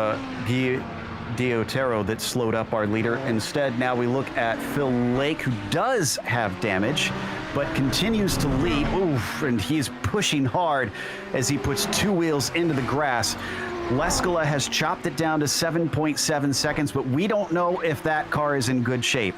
Diotero that slowed up our leader. Instead, now we look at Phil Lake, who does have damage, but continues to lead. Oof, and he's pushing hard as he puts 2 wheels into the grass. Leskala has chopped it down to 7.7 seconds, but we don't know if that car is in good shape.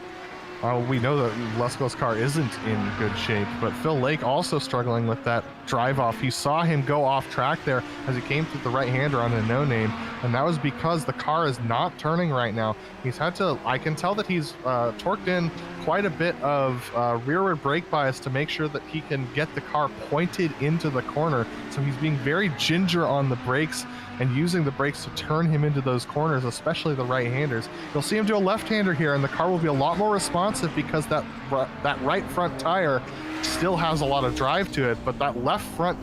We know that Leskala's car isn't in good shape, but Phil Lake also struggling with that drive off. You saw him go off track there as he came through the right-hander on a no-name, and that was because the car is not turning right now. He's had to, I can tell that he's torqued in quite a bit of rearward brake bias to make sure that he can get the car pointed into the corner. So he's being very ginger on the brakes and using the brakes to turn him into those corners, especially the right-handers. You'll see him do a left-hander here, and the car will be a lot more responsive because that right front tire still has a lot of drive to it, but that left front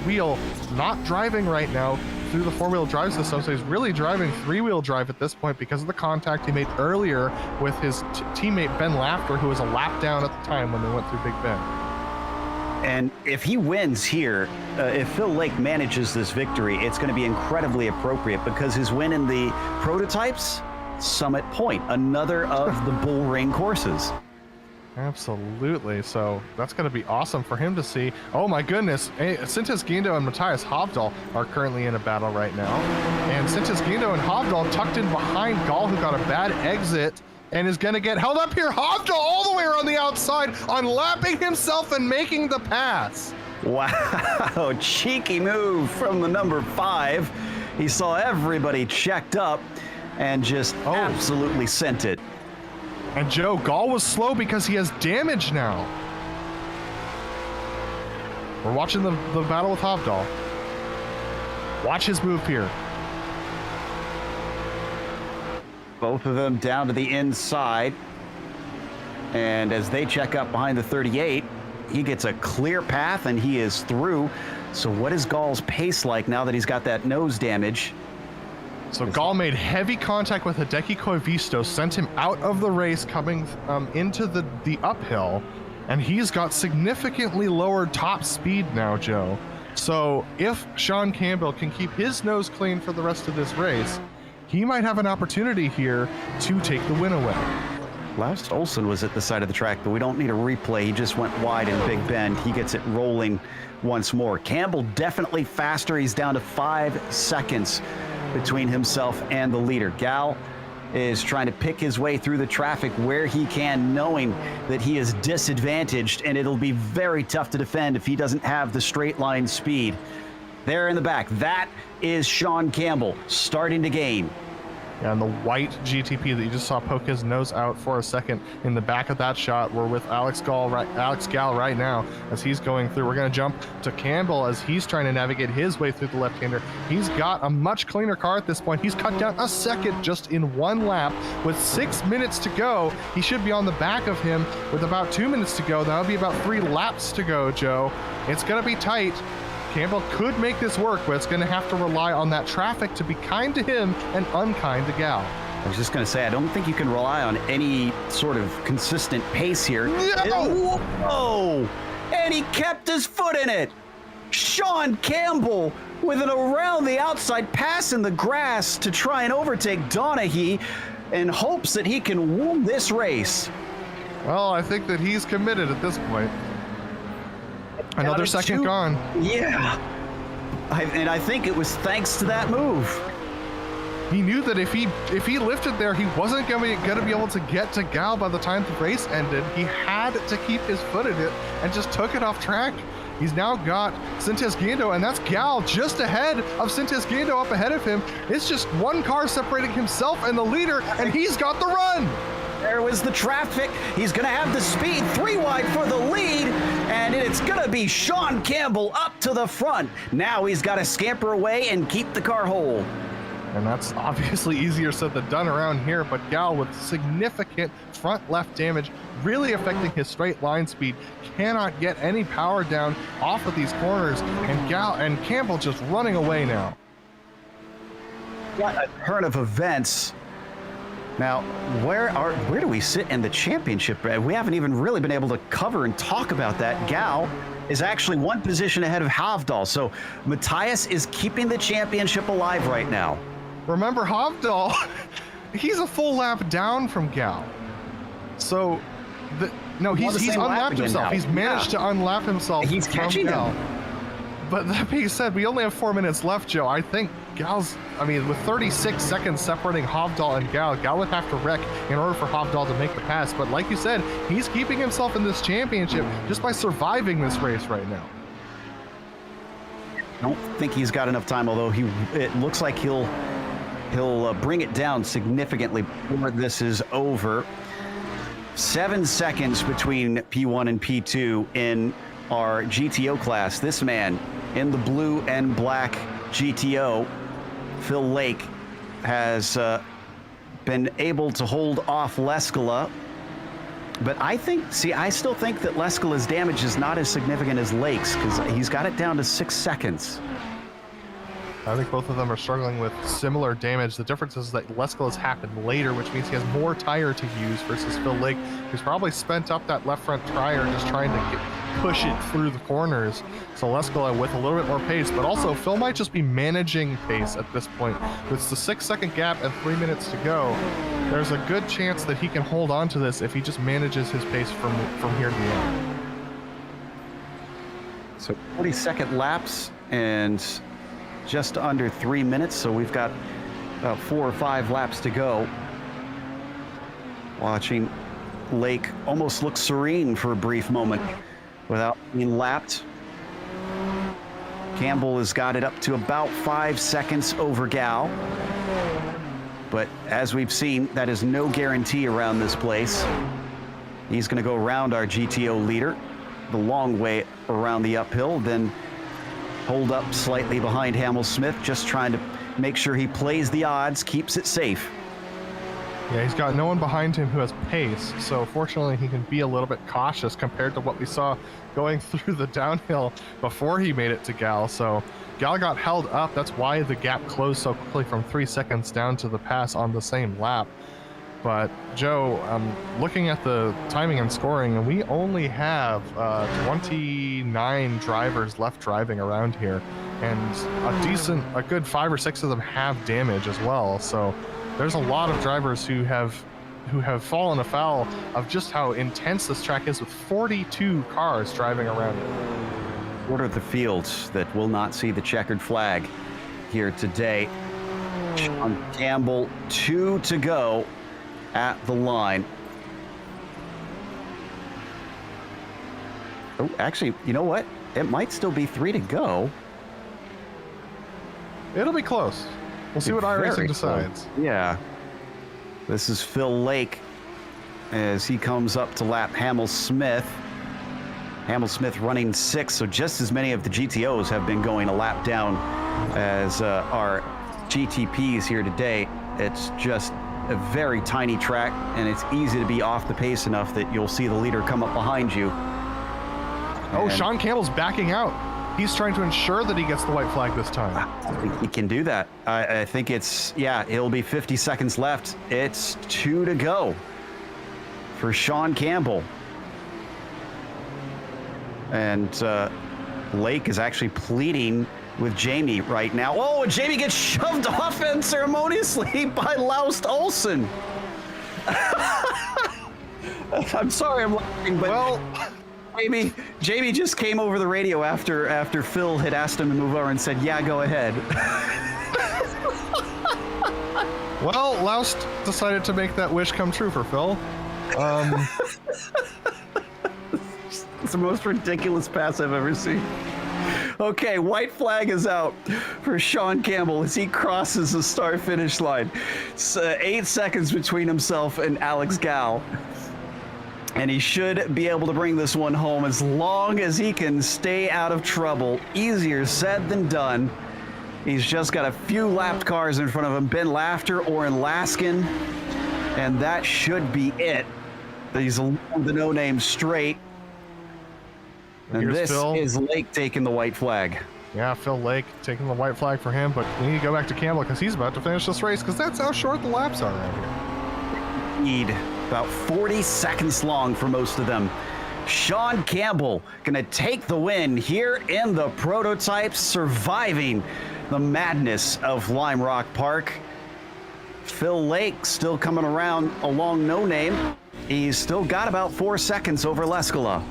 wheel not driving right now through the 4-wheel drive system, so he's really driving 3-wheel drive at this point because of the contact he made earlier with his teammate Ben Lafter, who was a lap down at the time when they went through Big Bend. And if he wins here, if Phil Lake manages this victory, it's going to be incredibly appropriate because his win in the prototypes, Summit Point, another of the Bull Ring courses. Absolutely. So that's going to be awesome for him to see. Oh my goodness. Sintes Guindo and Matthias Hovdal are currently in a battle right now. And Sintes Guindo and Hovdal tucked in behind Gall, who got a bad exit and is going to get held up here. Hovdal all the way around the outside, unlapping himself and making the pass. Wow, cheeky move from the number 5. He saw everybody checked up and just absolutely sent it. And Joe, Gall was slow because he has damage now. We're watching the battle with Hovdal. Watch his move here. Both of them down to the inside. And as they check up behind the 38, he gets a clear path and he is through. So what is Gall's pace like now that he's got that nose damage? So Gall made heavy contact with Hideki Koivisto, sent him out of the race coming into the uphill, and he's got significantly lower top speed now, Joe. So if Sean Campbell can keep his nose clean for the rest of this race, he might have an opportunity here to take the win away. Last Olsen was at the side of the track, but we don't need a replay. He just went wide in Big Bend. He gets it rolling once more. Campbell definitely faster. He's down to 5 seconds between himself and the leader. Gal is trying to pick his way through the traffic where he can, knowing that he is disadvantaged, and it'll be very tough to defend if he doesn't have the straight line speed. There in the back, that is Sean Campbell starting to gain. Yeah, and the white GTP that you just saw poke his nose out for a second in the back of that shot, we're with Alex Gall right now as he's going through. We're going to jump to Campbell as he's trying to navigate his way through the left-hander. He's got a much cleaner car at this point. He's cut down a second just in one lap. With 6 minutes to go, he should be on the back of him with about 2 minutes to go. That'll be about 3 laps to go, Joe. It's going to be tight. Campbell could make this work, but it's going to have to rely on that traffic to be kind to him and unkind to Gal. I was just going to say, I don't think you can rely on any sort of consistent pace here. No! Whoa! And he kept his foot in it. Sean Campbell with an around the outside pass in the grass to try and overtake Donaghy in hopes that he can win this race. Well, I think that he's committed at this point. Another second gone. Yeah. And I think it was thanks to that move. He knew that if he lifted there, he wasn't going to be able to get to Gal by the time the race ended. He had to keep his foot in it and just took it off track. He's now got Sintes Guindo, and that's Gal just ahead of Sintes Guindo up ahead of him. It's just one car separating himself and the leader, and he's got the run. There was the traffic. He's going to have the speed 3 wide for the lead, and it's going to be Sean Campbell up to the front. Now he's got to scamper away and keep the car whole. And that's obviously easier said than done around here, but Gal with significant front left damage, really affecting his straight line speed, cannot get any power down off of these corners, and Campbell just running away now. What a turn of events. Now, where do we sit in the championship? We haven't even really been able to cover and talk about that. Gal is actually 1 position ahead of Hovdal, so Matthias is keeping the championship alive right now. Remember, Hovdal, he's a full lap down from Gal. So No, he's unlapped himself. Now. He's managed to unlap himself. He's catching Gal. him. But that being said, we only have 4 minutes left, Joe. I think with 36 seconds separating Hovdal and Gal would have to wreck in order for Hovdal to make the pass. But like you said, he's keeping himself in this championship just by surviving this race right now. I don't think he's got enough time, although it looks like he'll bring it down significantly before this is over. 7 seconds between P1 and P2 in our GTO class. This man in the blue and black GTO, Phil Lake, has been able to hold off Leskala. But I still think that Leskala's damage is not as significant as Lake's, because he's got it down to 6 seconds. I think both of them are struggling with similar damage. The difference is that Leskala's happened later, which means he has more tire to use versus Phil Lake, who's probably spent up that left front tire just trying to push it through the corners. So Leskala with a little bit more pace, but also Phil might just be managing pace at this point. With the 6 second gap and 3 minutes to go, there's a good chance that he can hold on to this if he just manages his pace from here to the end. So 40-second laps and just under 3 minutes, so we've got about 4 or 5 laps to go. Watching Lake almost look serene for a brief moment without being lapped. Campbell has got it up to about 5 seconds over Gal. But as we've seen, that is no guarantee around this place. He's going to go around our GTO leader the long way around the uphill, then hold up slightly behind Hamel-Smith, just trying to make sure he plays the odds, keeps it safe. Yeah, he's got no one behind him who has pace, so fortunately he can be a little bit cautious compared to what we saw going through the downhill before he made it to Gal. So Gal got held up. That's why the gap closed so quickly from 3 seconds down to the pass on the same lap. But Joe, looking at the timing and scoring, and we only have 29 drivers left driving around here, and a good 5 or 6 of them have damage as well. So there's a lot of drivers who have fallen afoul of just how intense this track is, with 42 cars driving around it. Order of the fields that will not see the checkered flag here today. Sean Campbell, 2 to go at the line. Oh, actually, you know what? It might still be 3 to go. It'll be close. We'll see what iRacing decides. Yeah. This is Phil Lake as he comes up to lap Hamel-Smith. Hamel-Smith running 6, so just as many of the GTOs have been going a lap down as our GTPs here today. It's just a very tiny track, and it's easy to be off the pace enough that you'll see the leader come up behind you. Oh, Sean Campbell's backing out. He's trying to ensure that he gets the white flag this time. I think he can do that. I think it'll be 50 seconds left. It's 2 to go for Sean Campbell. And Lake is actually pleading with Jamie right now. Oh, and Jamie gets shoved off unceremoniously by Laust Olsen. I'm sorry I'm laughing, but well, Jamie just came over the radio after Phil had asked him to move over and said, "Yeah, go ahead." Well, Laust decided to make that wish come true for Phil. It's the most ridiculous pass I've ever seen. Okay, white flag is out for Sean Campbell as he crosses the start-finish line. It's 8 seconds between himself and Alex Gal. And he should be able to bring this one home as long as he can stay out of trouble. Easier said than done. He's just got a few lapped cars in front of him, Ben Laughter or in Laskin, and that should be it. He's along the no-name straight. And here's this Phil. is Lake taking the white flag. Yeah, Phil Lake taking the white flag for him, but we need to go back to Campbell because he's about to finish this race, because that's how short the laps are around here. About 40 seconds long for most of them. Sean Campbell gonna take the win here in the prototype, surviving the madness of Lime Rock Park. Phil Lake still coming around along no name. He's still got about 4 seconds over Leskala.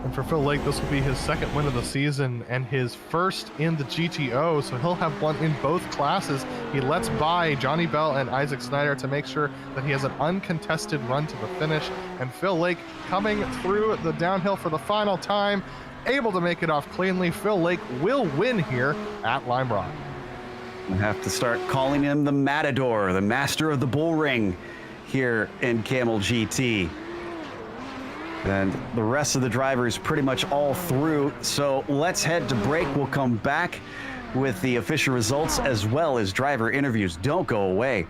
And for Phil Lake, this will be his second win of the season and his first in the GTO, so he'll have one in both classes. He lets by Johnny Bell and Isaac Snyder to make sure that he has an uncontested run to the finish. And Phil Lake coming through the downhill for the final time, able to make it off cleanly. Phil Lake will win here at Lime Rock. I have to start calling him the Matador, the master of the bull ring here in Kamel GT. And the rest of the drivers pretty much all through. So let's head to break. We'll come back with the official results as well as driver interviews. Don't go away.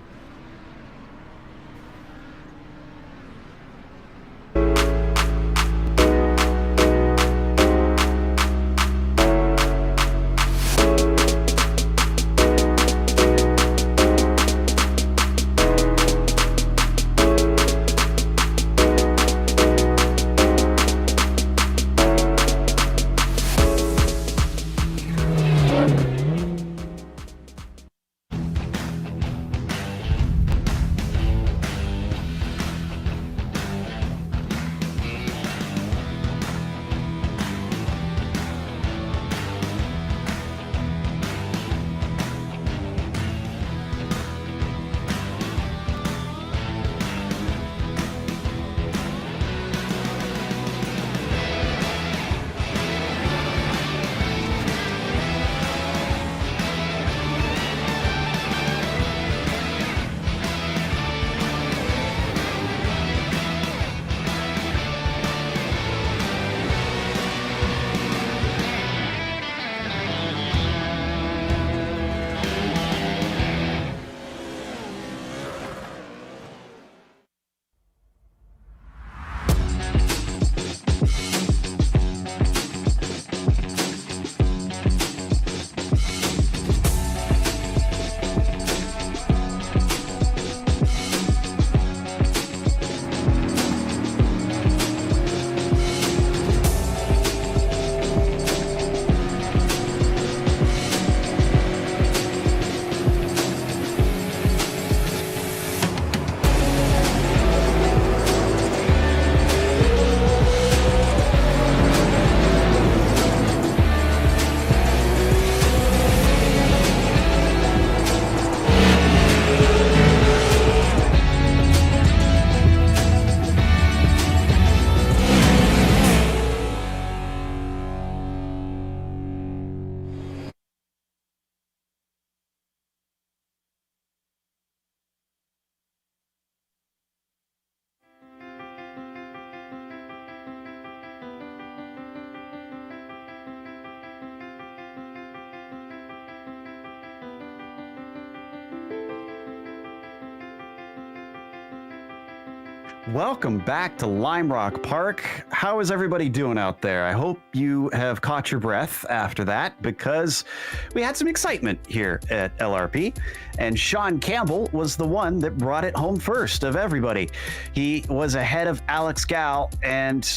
Welcome back to Lime Rock Park. How is everybody doing out there? I hope you have caught your breath after that, because we had some excitement here at LRP, and Sean Campbell was the one that brought it home first of everybody. He was ahead of Alex Gal, and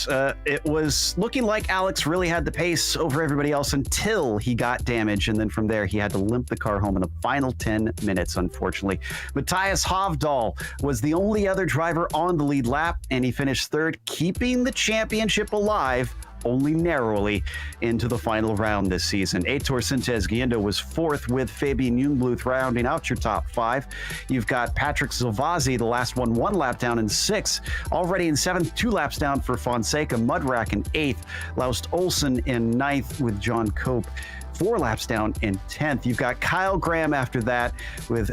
it was looking like Alex really had the pace over everybody else until he got damaged, and then from there he had to limp the car home in the final 10 minutes, unfortunately. Matthias Hovdal was the only other driver on the lead lap, and he finished third, keeping the championship alive only narrowly into the final round this season. Aitor Sintez Guindo was fourth, with Fabian Jungbluth rounding out your top five. You've got Patrick Zilvazi, the last one lap down in sixth. Already in seventh, 2 laps down for Fonseca. Mudrack in eighth. Laust Olsen in ninth, with John Cope 4 laps down in 10th. You've got Kyle Graham after that, with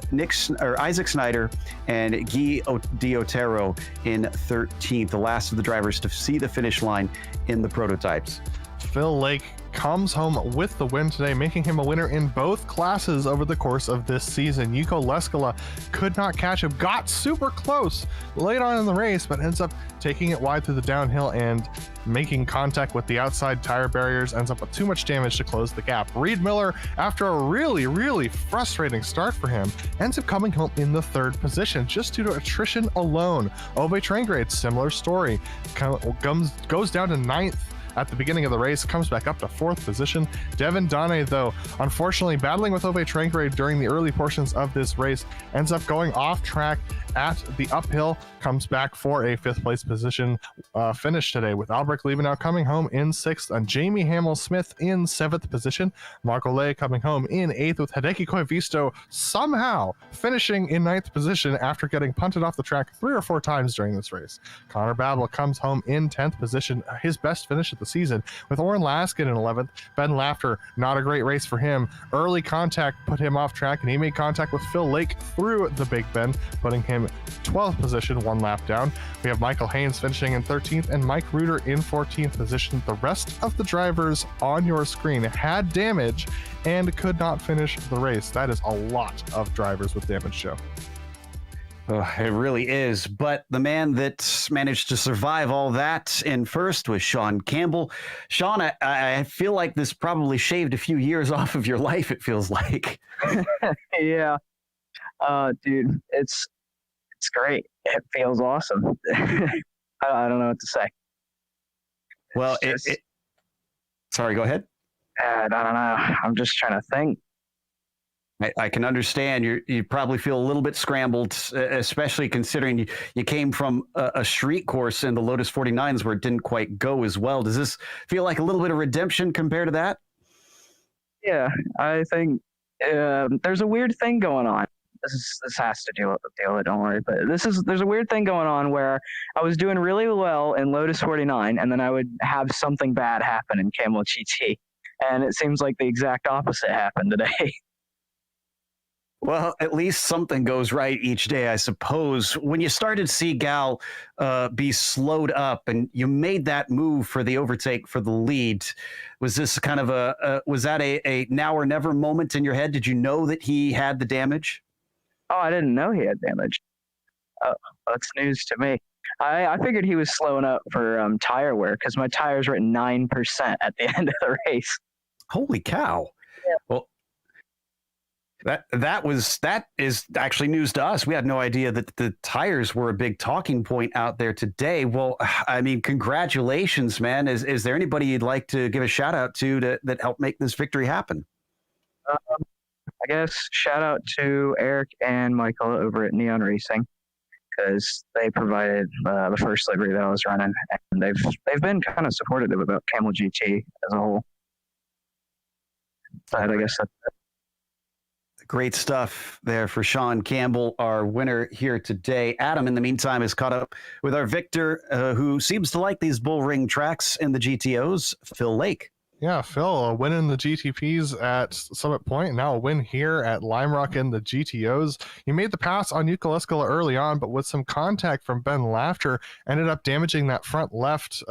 Isaac Snyder and Guy Diotero in 13th, the last of the drivers to see the finish line in the prototypes. Phil Lake comes home with the win today, making him a winner in both classes over the course of this season. Yuko Leskala could not catch him, got super close late on in the race, but ends up taking it wide through the downhill and making contact with the outside tire barriers, ends up with too much damage to close the gap. Reed Miller, after a really frustrating start for him, ends up coming home in the third position just due to attrition alone. Ove Traingrade, similar story, goes down to ninth at the beginning of the race, comes back up to 4th position. Devin Dane, though, unfortunately battling with Ove Trancre during the early portions of this race, ends up going off track at the uphill, comes back for a 5th place position finish today, with Albrecht Liebenau coming home in 6th and Jamie Hamill-Smith in 7th position. Marco Ley coming home in 8th, with Hideki Koivisto somehow finishing in 9th position after getting punted off the track 3 or 4 times during this race. Connor Babel comes home in 10th position, his best finish of the season, with Oren Laskin in 11th. Ben Lafter, not a great race for him. Early contact put him off track, and he made contact with Phil Lake through the Big Bend, putting him 12th position, 1 lap down. We have Michael Haynes finishing in 13th and Mike Reuter in 14th position. The rest of the drivers on your screen had damage and could not finish the race. That is a lot of drivers with damage, Joe. Oh, it really is. But the man that managed to survive all that in first was Sean Campbell. Sean, I feel like this probably shaved a few years off of your life, it feels like. Yeah. Dude, it's great. It feels awesome. I don't know what to say. Well, sorry, go ahead. I don't know. I'm just trying to think. I can understand you probably feel a little bit scrambled, especially considering you came from a street course in the Lotus 49s where it didn't quite go as well. Does this feel like a little bit of redemption compared to that? Yeah, I think there's a weird thing going on. This has to deal with it, don't worry. But there's a weird thing going on where I was doing really well in Lotus 49, and then I would have something bad happen in Kamel GT, and it seems like the exact opposite happened today. Well, at least something goes right each day, I suppose. When you started to see Gal be slowed up and you made that move for the overtake for the lead, was this kind of was that a now or never moment in your head? Did you know that he had the damage? Oh, I didn't know he had damage. Oh, that's news to me. I figured he was slowing up for tire wear because my tires were at 9% at the end of the race. Holy cow. Yeah. Well, that is actually news to us. We had no idea that the tires were a big talking point out there today. Well, I mean, congratulations, man. Is there anybody you'd like to give a shout out to that helped make this victory happen? I guess shout out to Eric and Michael over at Neon Racing because they provided the first livery that I was running, and they've been kind of supportive about Kamel GT as a whole. But I guess that's it. Great stuff there for Sean Campbell, our winner here today. Adam, in the meantime, is caught up with our victor, who seems to like these bull ring tracks in the GTOs, Phil Lake. Yeah, Phil, a win in the GTPs at Summit Point, now a win here at Lime Rock in the GTOs. He made the pass on Yuka Leskala early on, but with some contact from Ben Lafter, ended up damaging that front left.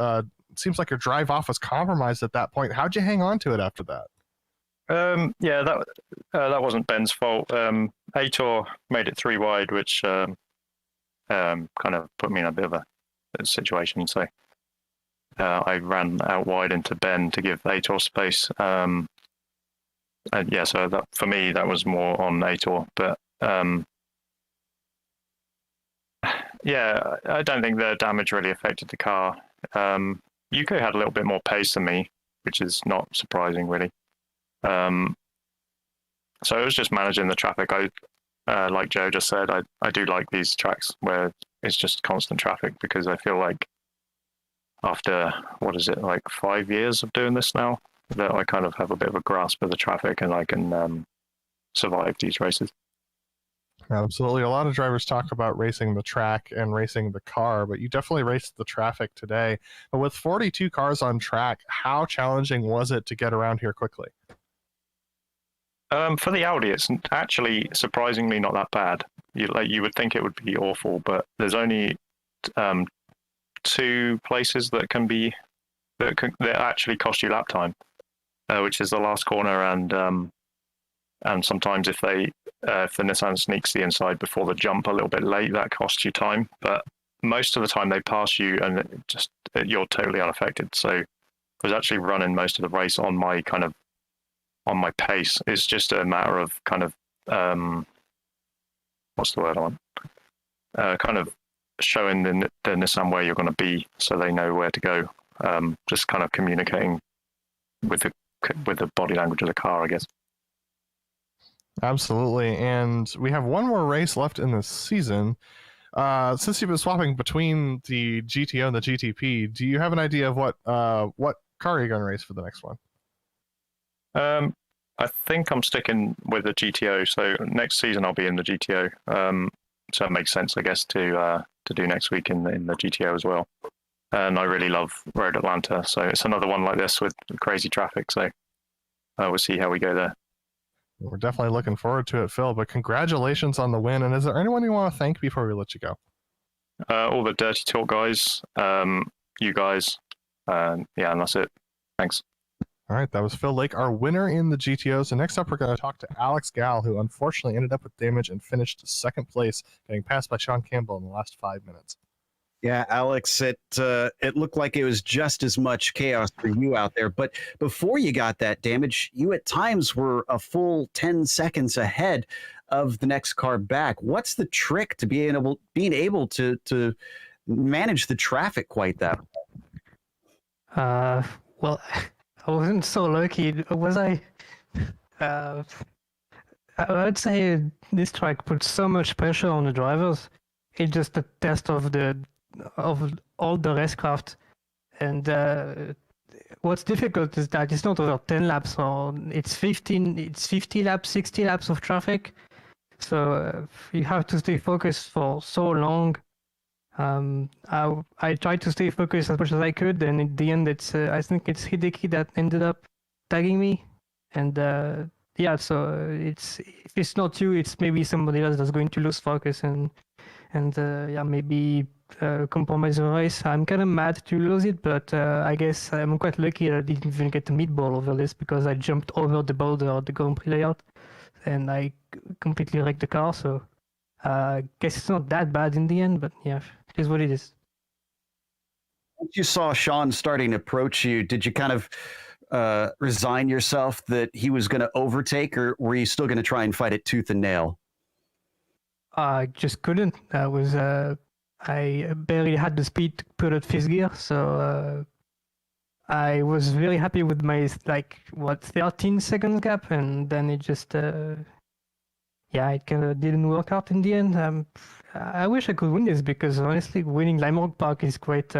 Seems like your drive off was compromised at that point. How'd you hang on to it after that? Yeah, that wasn't Ben's fault. Aitor made it 3 wide, which kind of put me in a bit of a situation. So I ran out wide into Ben to give Aitor space. And yeah, so that for me that was more on Aitor. But yeah, I don't think the damage really affected the car. Yuko had a little bit more pace than me, which is not surprising really. So it was just managing the traffic. Like Joe just said, I do like these tracks where it's just constant traffic because I feel like after, what is it, like 5 years of doing this now, that I kind of have a bit of a grasp of the traffic and I can survive these races. Absolutely. A lot of drivers talk about racing the track and racing the car, but you definitely raced the traffic today. But with 42 cars on track, how challenging was it to get around here quickly? For the Audi, it's actually surprisingly not that bad. You would think it would be awful, but there's only 2 places that actually cost you lap time, which is the last corner and sometimes if the Nissan sneaks the inside before the jump a little bit late, that costs you time. But most of the time they pass you and you're totally unaffected. So I was actually running most of the race on my pace. It's just a matter of kind of what's the word I want? Kind of showing the Nissan where you're going to be, so they know where to go. just kind of communicating with the body language of the car, I guess. Absolutely. And we have one more race left in this season. Since you've been swapping between the GTO and the GTP, do you have an idea of what car you're going to race for the next one? I think I'm sticking with the GTO. So next season I'll be in the GTO. So it makes sense, I guess, to do next week in the GTO as well. And I really love Road Atlanta, so it's another one like this with crazy traffic. So we'll see how we go there. We're definitely looking forward to it, Phil. But congratulations on the win. And is there anyone you want to thank before we let you go? All the Dirty Talk guys, you guys, and that's it. Thanks. All right, that was Phil Lake, our winner in the GTO. So next up, we're going to talk to Alex Gall, who unfortunately ended up with damage and finished second place, getting passed by Sean Campbell in the last 5 minutes. Yeah, Alex, it looked like it was just as much chaos for you out there. But before you got that damage, you at times were a full 10 seconds ahead of the next car back. What's the trick to being able to manage the traffic quite that way? Well, I wasn't so lucky, was I? I would say this track puts so much pressure on the drivers. It's just a test of all the racecraft, and what's difficult is that it's not over 10 laps, or it's 50 laps, 60 laps of traffic. So you have to stay focused for so long. I tried to stay focused as much as I could, and in the end, I think it's Hideki that ended up tagging me, and so if it's not you, it's maybe somebody else that's going to lose focus and maybe compromise the race. I'm kind of mad to lose it, but I guess I'm quite lucky that I didn't even get the meatball over this, because I jumped over the boulder of the Grand Prix layout, and I completely wrecked the car. So I guess it's not that bad in the end, but yeah, it is what it is. Once you saw Sean starting to approach you, did you kind of resign yourself that he was going to overtake, or were you still going to try and fight it tooth and nail? I just couldn't. I barely had the speed to put out fifth gear, so I was very happy with my 13 seconds gap, and then it just it kind of didn't work out in the end. I wish I could win this, because honestly, winning Lime Rock Park is quite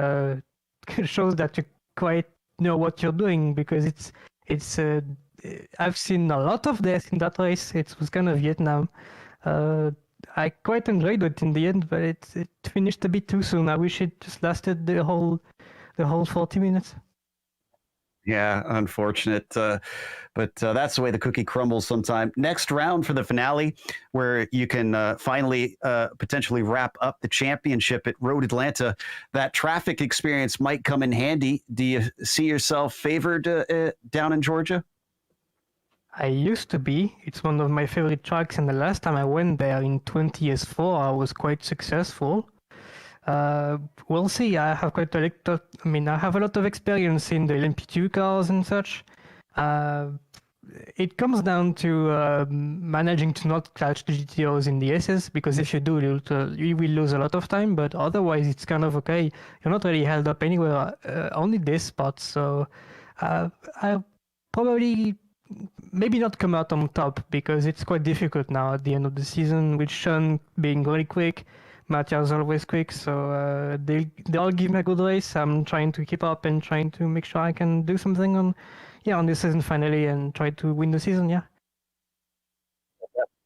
shows that you quite know what you're doing, because it's I've seen a lot of death in that race. It was kind of Vietnam. I quite enjoyed it in the end, but it finished a bit too soon. I wish it just lasted the whole 40 minutes. Yeah, unfortunate. But that's the way the cookie crumbles sometime. Next round for the finale, where you can finally potentially wrap up the championship at Road Atlanta. That traffic experience might come in handy. Do you see yourself favored down in Georgia? I used to be. It's one of my favorite tracks, and the last time I went there in 2004, I was quite successful. We'll see. I have I have a lot of experience in the LMP2 cars and such. It comes down to managing to not catch the GTOs in the SS, because if you do, you will lose a lot of time, but otherwise it's kind of okay. You're not really held up anywhere, only this spot, so I probably maybe not come out on top, because it's quite difficult now at the end of the season, with Sean being really quick, Matthias always quick, so they'll give me a good race. I'm trying to keep up and trying to make sure I can do something on this season finally, and try to win the season.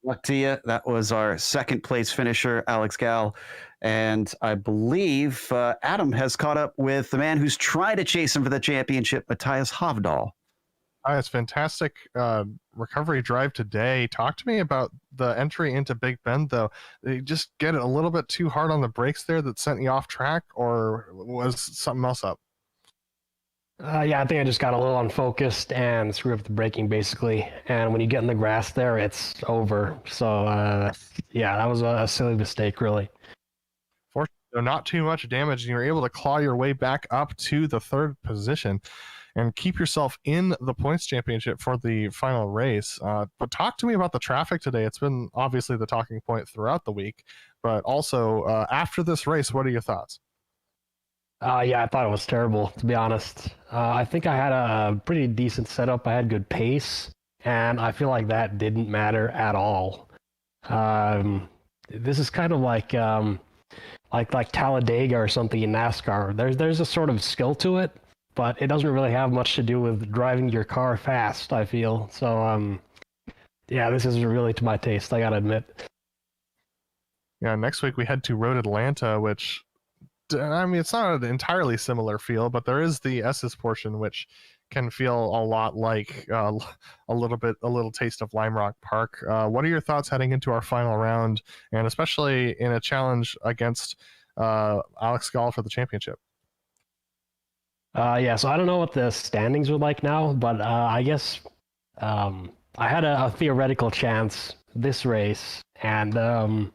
Luck to you. That was our second place finisher, Alex Gall. And I believe Adam has caught up with the man who's trying to chase him for the championship, Matthias Hovdal. It's fantastic recovery drive today. Talk to me about the entry into Big Bend, though. Did you just get it a little bit too hard on the brakes there that sent you off track, or was something else up? I think I just got a little unfocused and screwed up the braking, basically. And when you get in the grass there, it's over. So, that was a silly mistake, really. Fortunately, not too much damage, and you're able to claw your way back up to the third position and keep yourself in the points championship for the final race. But talk to me about the traffic today. It's been obviously the talking point throughout the week, but also after this race, what are your thoughts? Yeah, I thought it was terrible, to be honest. I think I had a pretty decent setup. I had good pace, and I feel like that didn't matter at all. This is kind of like Talladega or something in NASCAR. There's a sort of skill to it, but it doesn't really have much to do with driving your car fast, I feel. So, yeah, this is really to my taste, I gotta admit. Yeah, next week we head to Road Atlanta, which, I mean, it's not an entirely similar feel, but there is the S's portion, which can feel a lot like a little taste of Lime Rock Park. What are your thoughts heading into our final round, and especially in a challenge against Alex Gall for the championship? Yeah, so I don't know what the standings are like now, but I guess I had a theoretical chance this race, and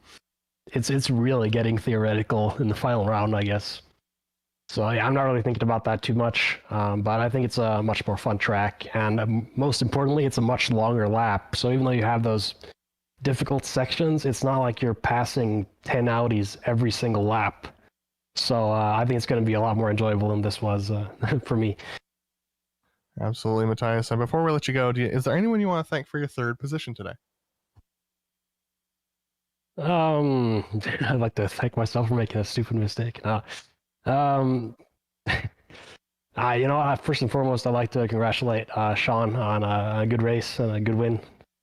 it's really getting theoretical in the final round, I guess. So yeah, I'm not really thinking about that too much, but I think it's a much more fun track, and most importantly, it's a much longer lap. So even though you have those difficult sections, it's not like you're passing 10 Audis every single lap. So I think it's going to be a lot more enjoyable than this was for me. Absolutely, Matthias. And before we let you go, is there anyone you want to thank for your third position today? I'd like to thank myself for making a stupid mistake. First and foremost, I'd like to congratulate Sean on a good race and a good win.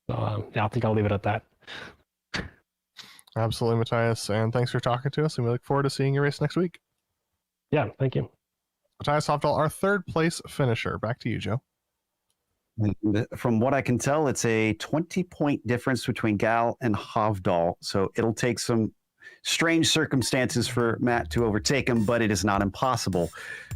So yeah, I think I'll leave it at that. Absolutely, Matthias. And thanks for talking to us, and we look forward to seeing your race next week. Yeah, thank you. Matthias Hofdahl, our third place finisher. Back to you, Joe. And from what I can tell, it's a 20-point difference between Gal and Hovdahl. So it'll take some strange circumstances for Matt to overtake him, but it is not impossible.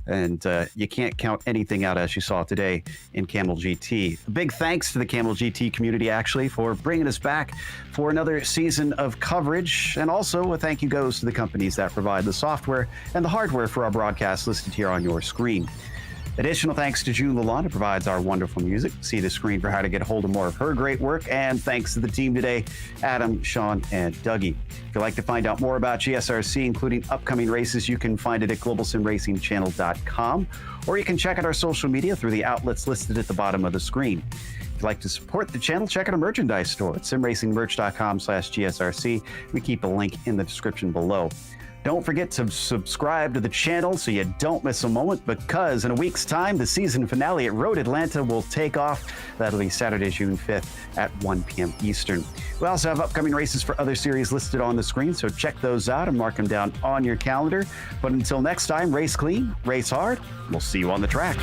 And you can't count anything out, as you saw today in Kamel GT. A big thanks to the Kamel GT community, actually, for bringing us back for another season of coverage. And also a thank you goes to the companies that provide the software and the hardware for our broadcast listed here on your screen. Additional thanks to June Lalonde, who provides our wonderful music. See the screen for how to get a hold of more of her great work. And thanks to the team today, Adam, Sean, and Dougie. If you'd like to find out more about GSRC, including upcoming races, you can find it at globalsimracingchannel.com, or you can check out our social media through the outlets listed at the bottom of the screen. If you'd like to support the channel, check out our merchandise store at simracingmerch.com/GSRC. We keep a link in the description below. Don't forget to subscribe to the channel so you don't miss a moment, because in a week's time, the season finale at Road Atlanta will take off. That'll be Saturday, June 5th at 1 p.m. Eastern. We also have upcoming races for other series listed on the screen, so check those out and mark them down on your calendar. But until next time, race clean, race hard. We'll see you on the track.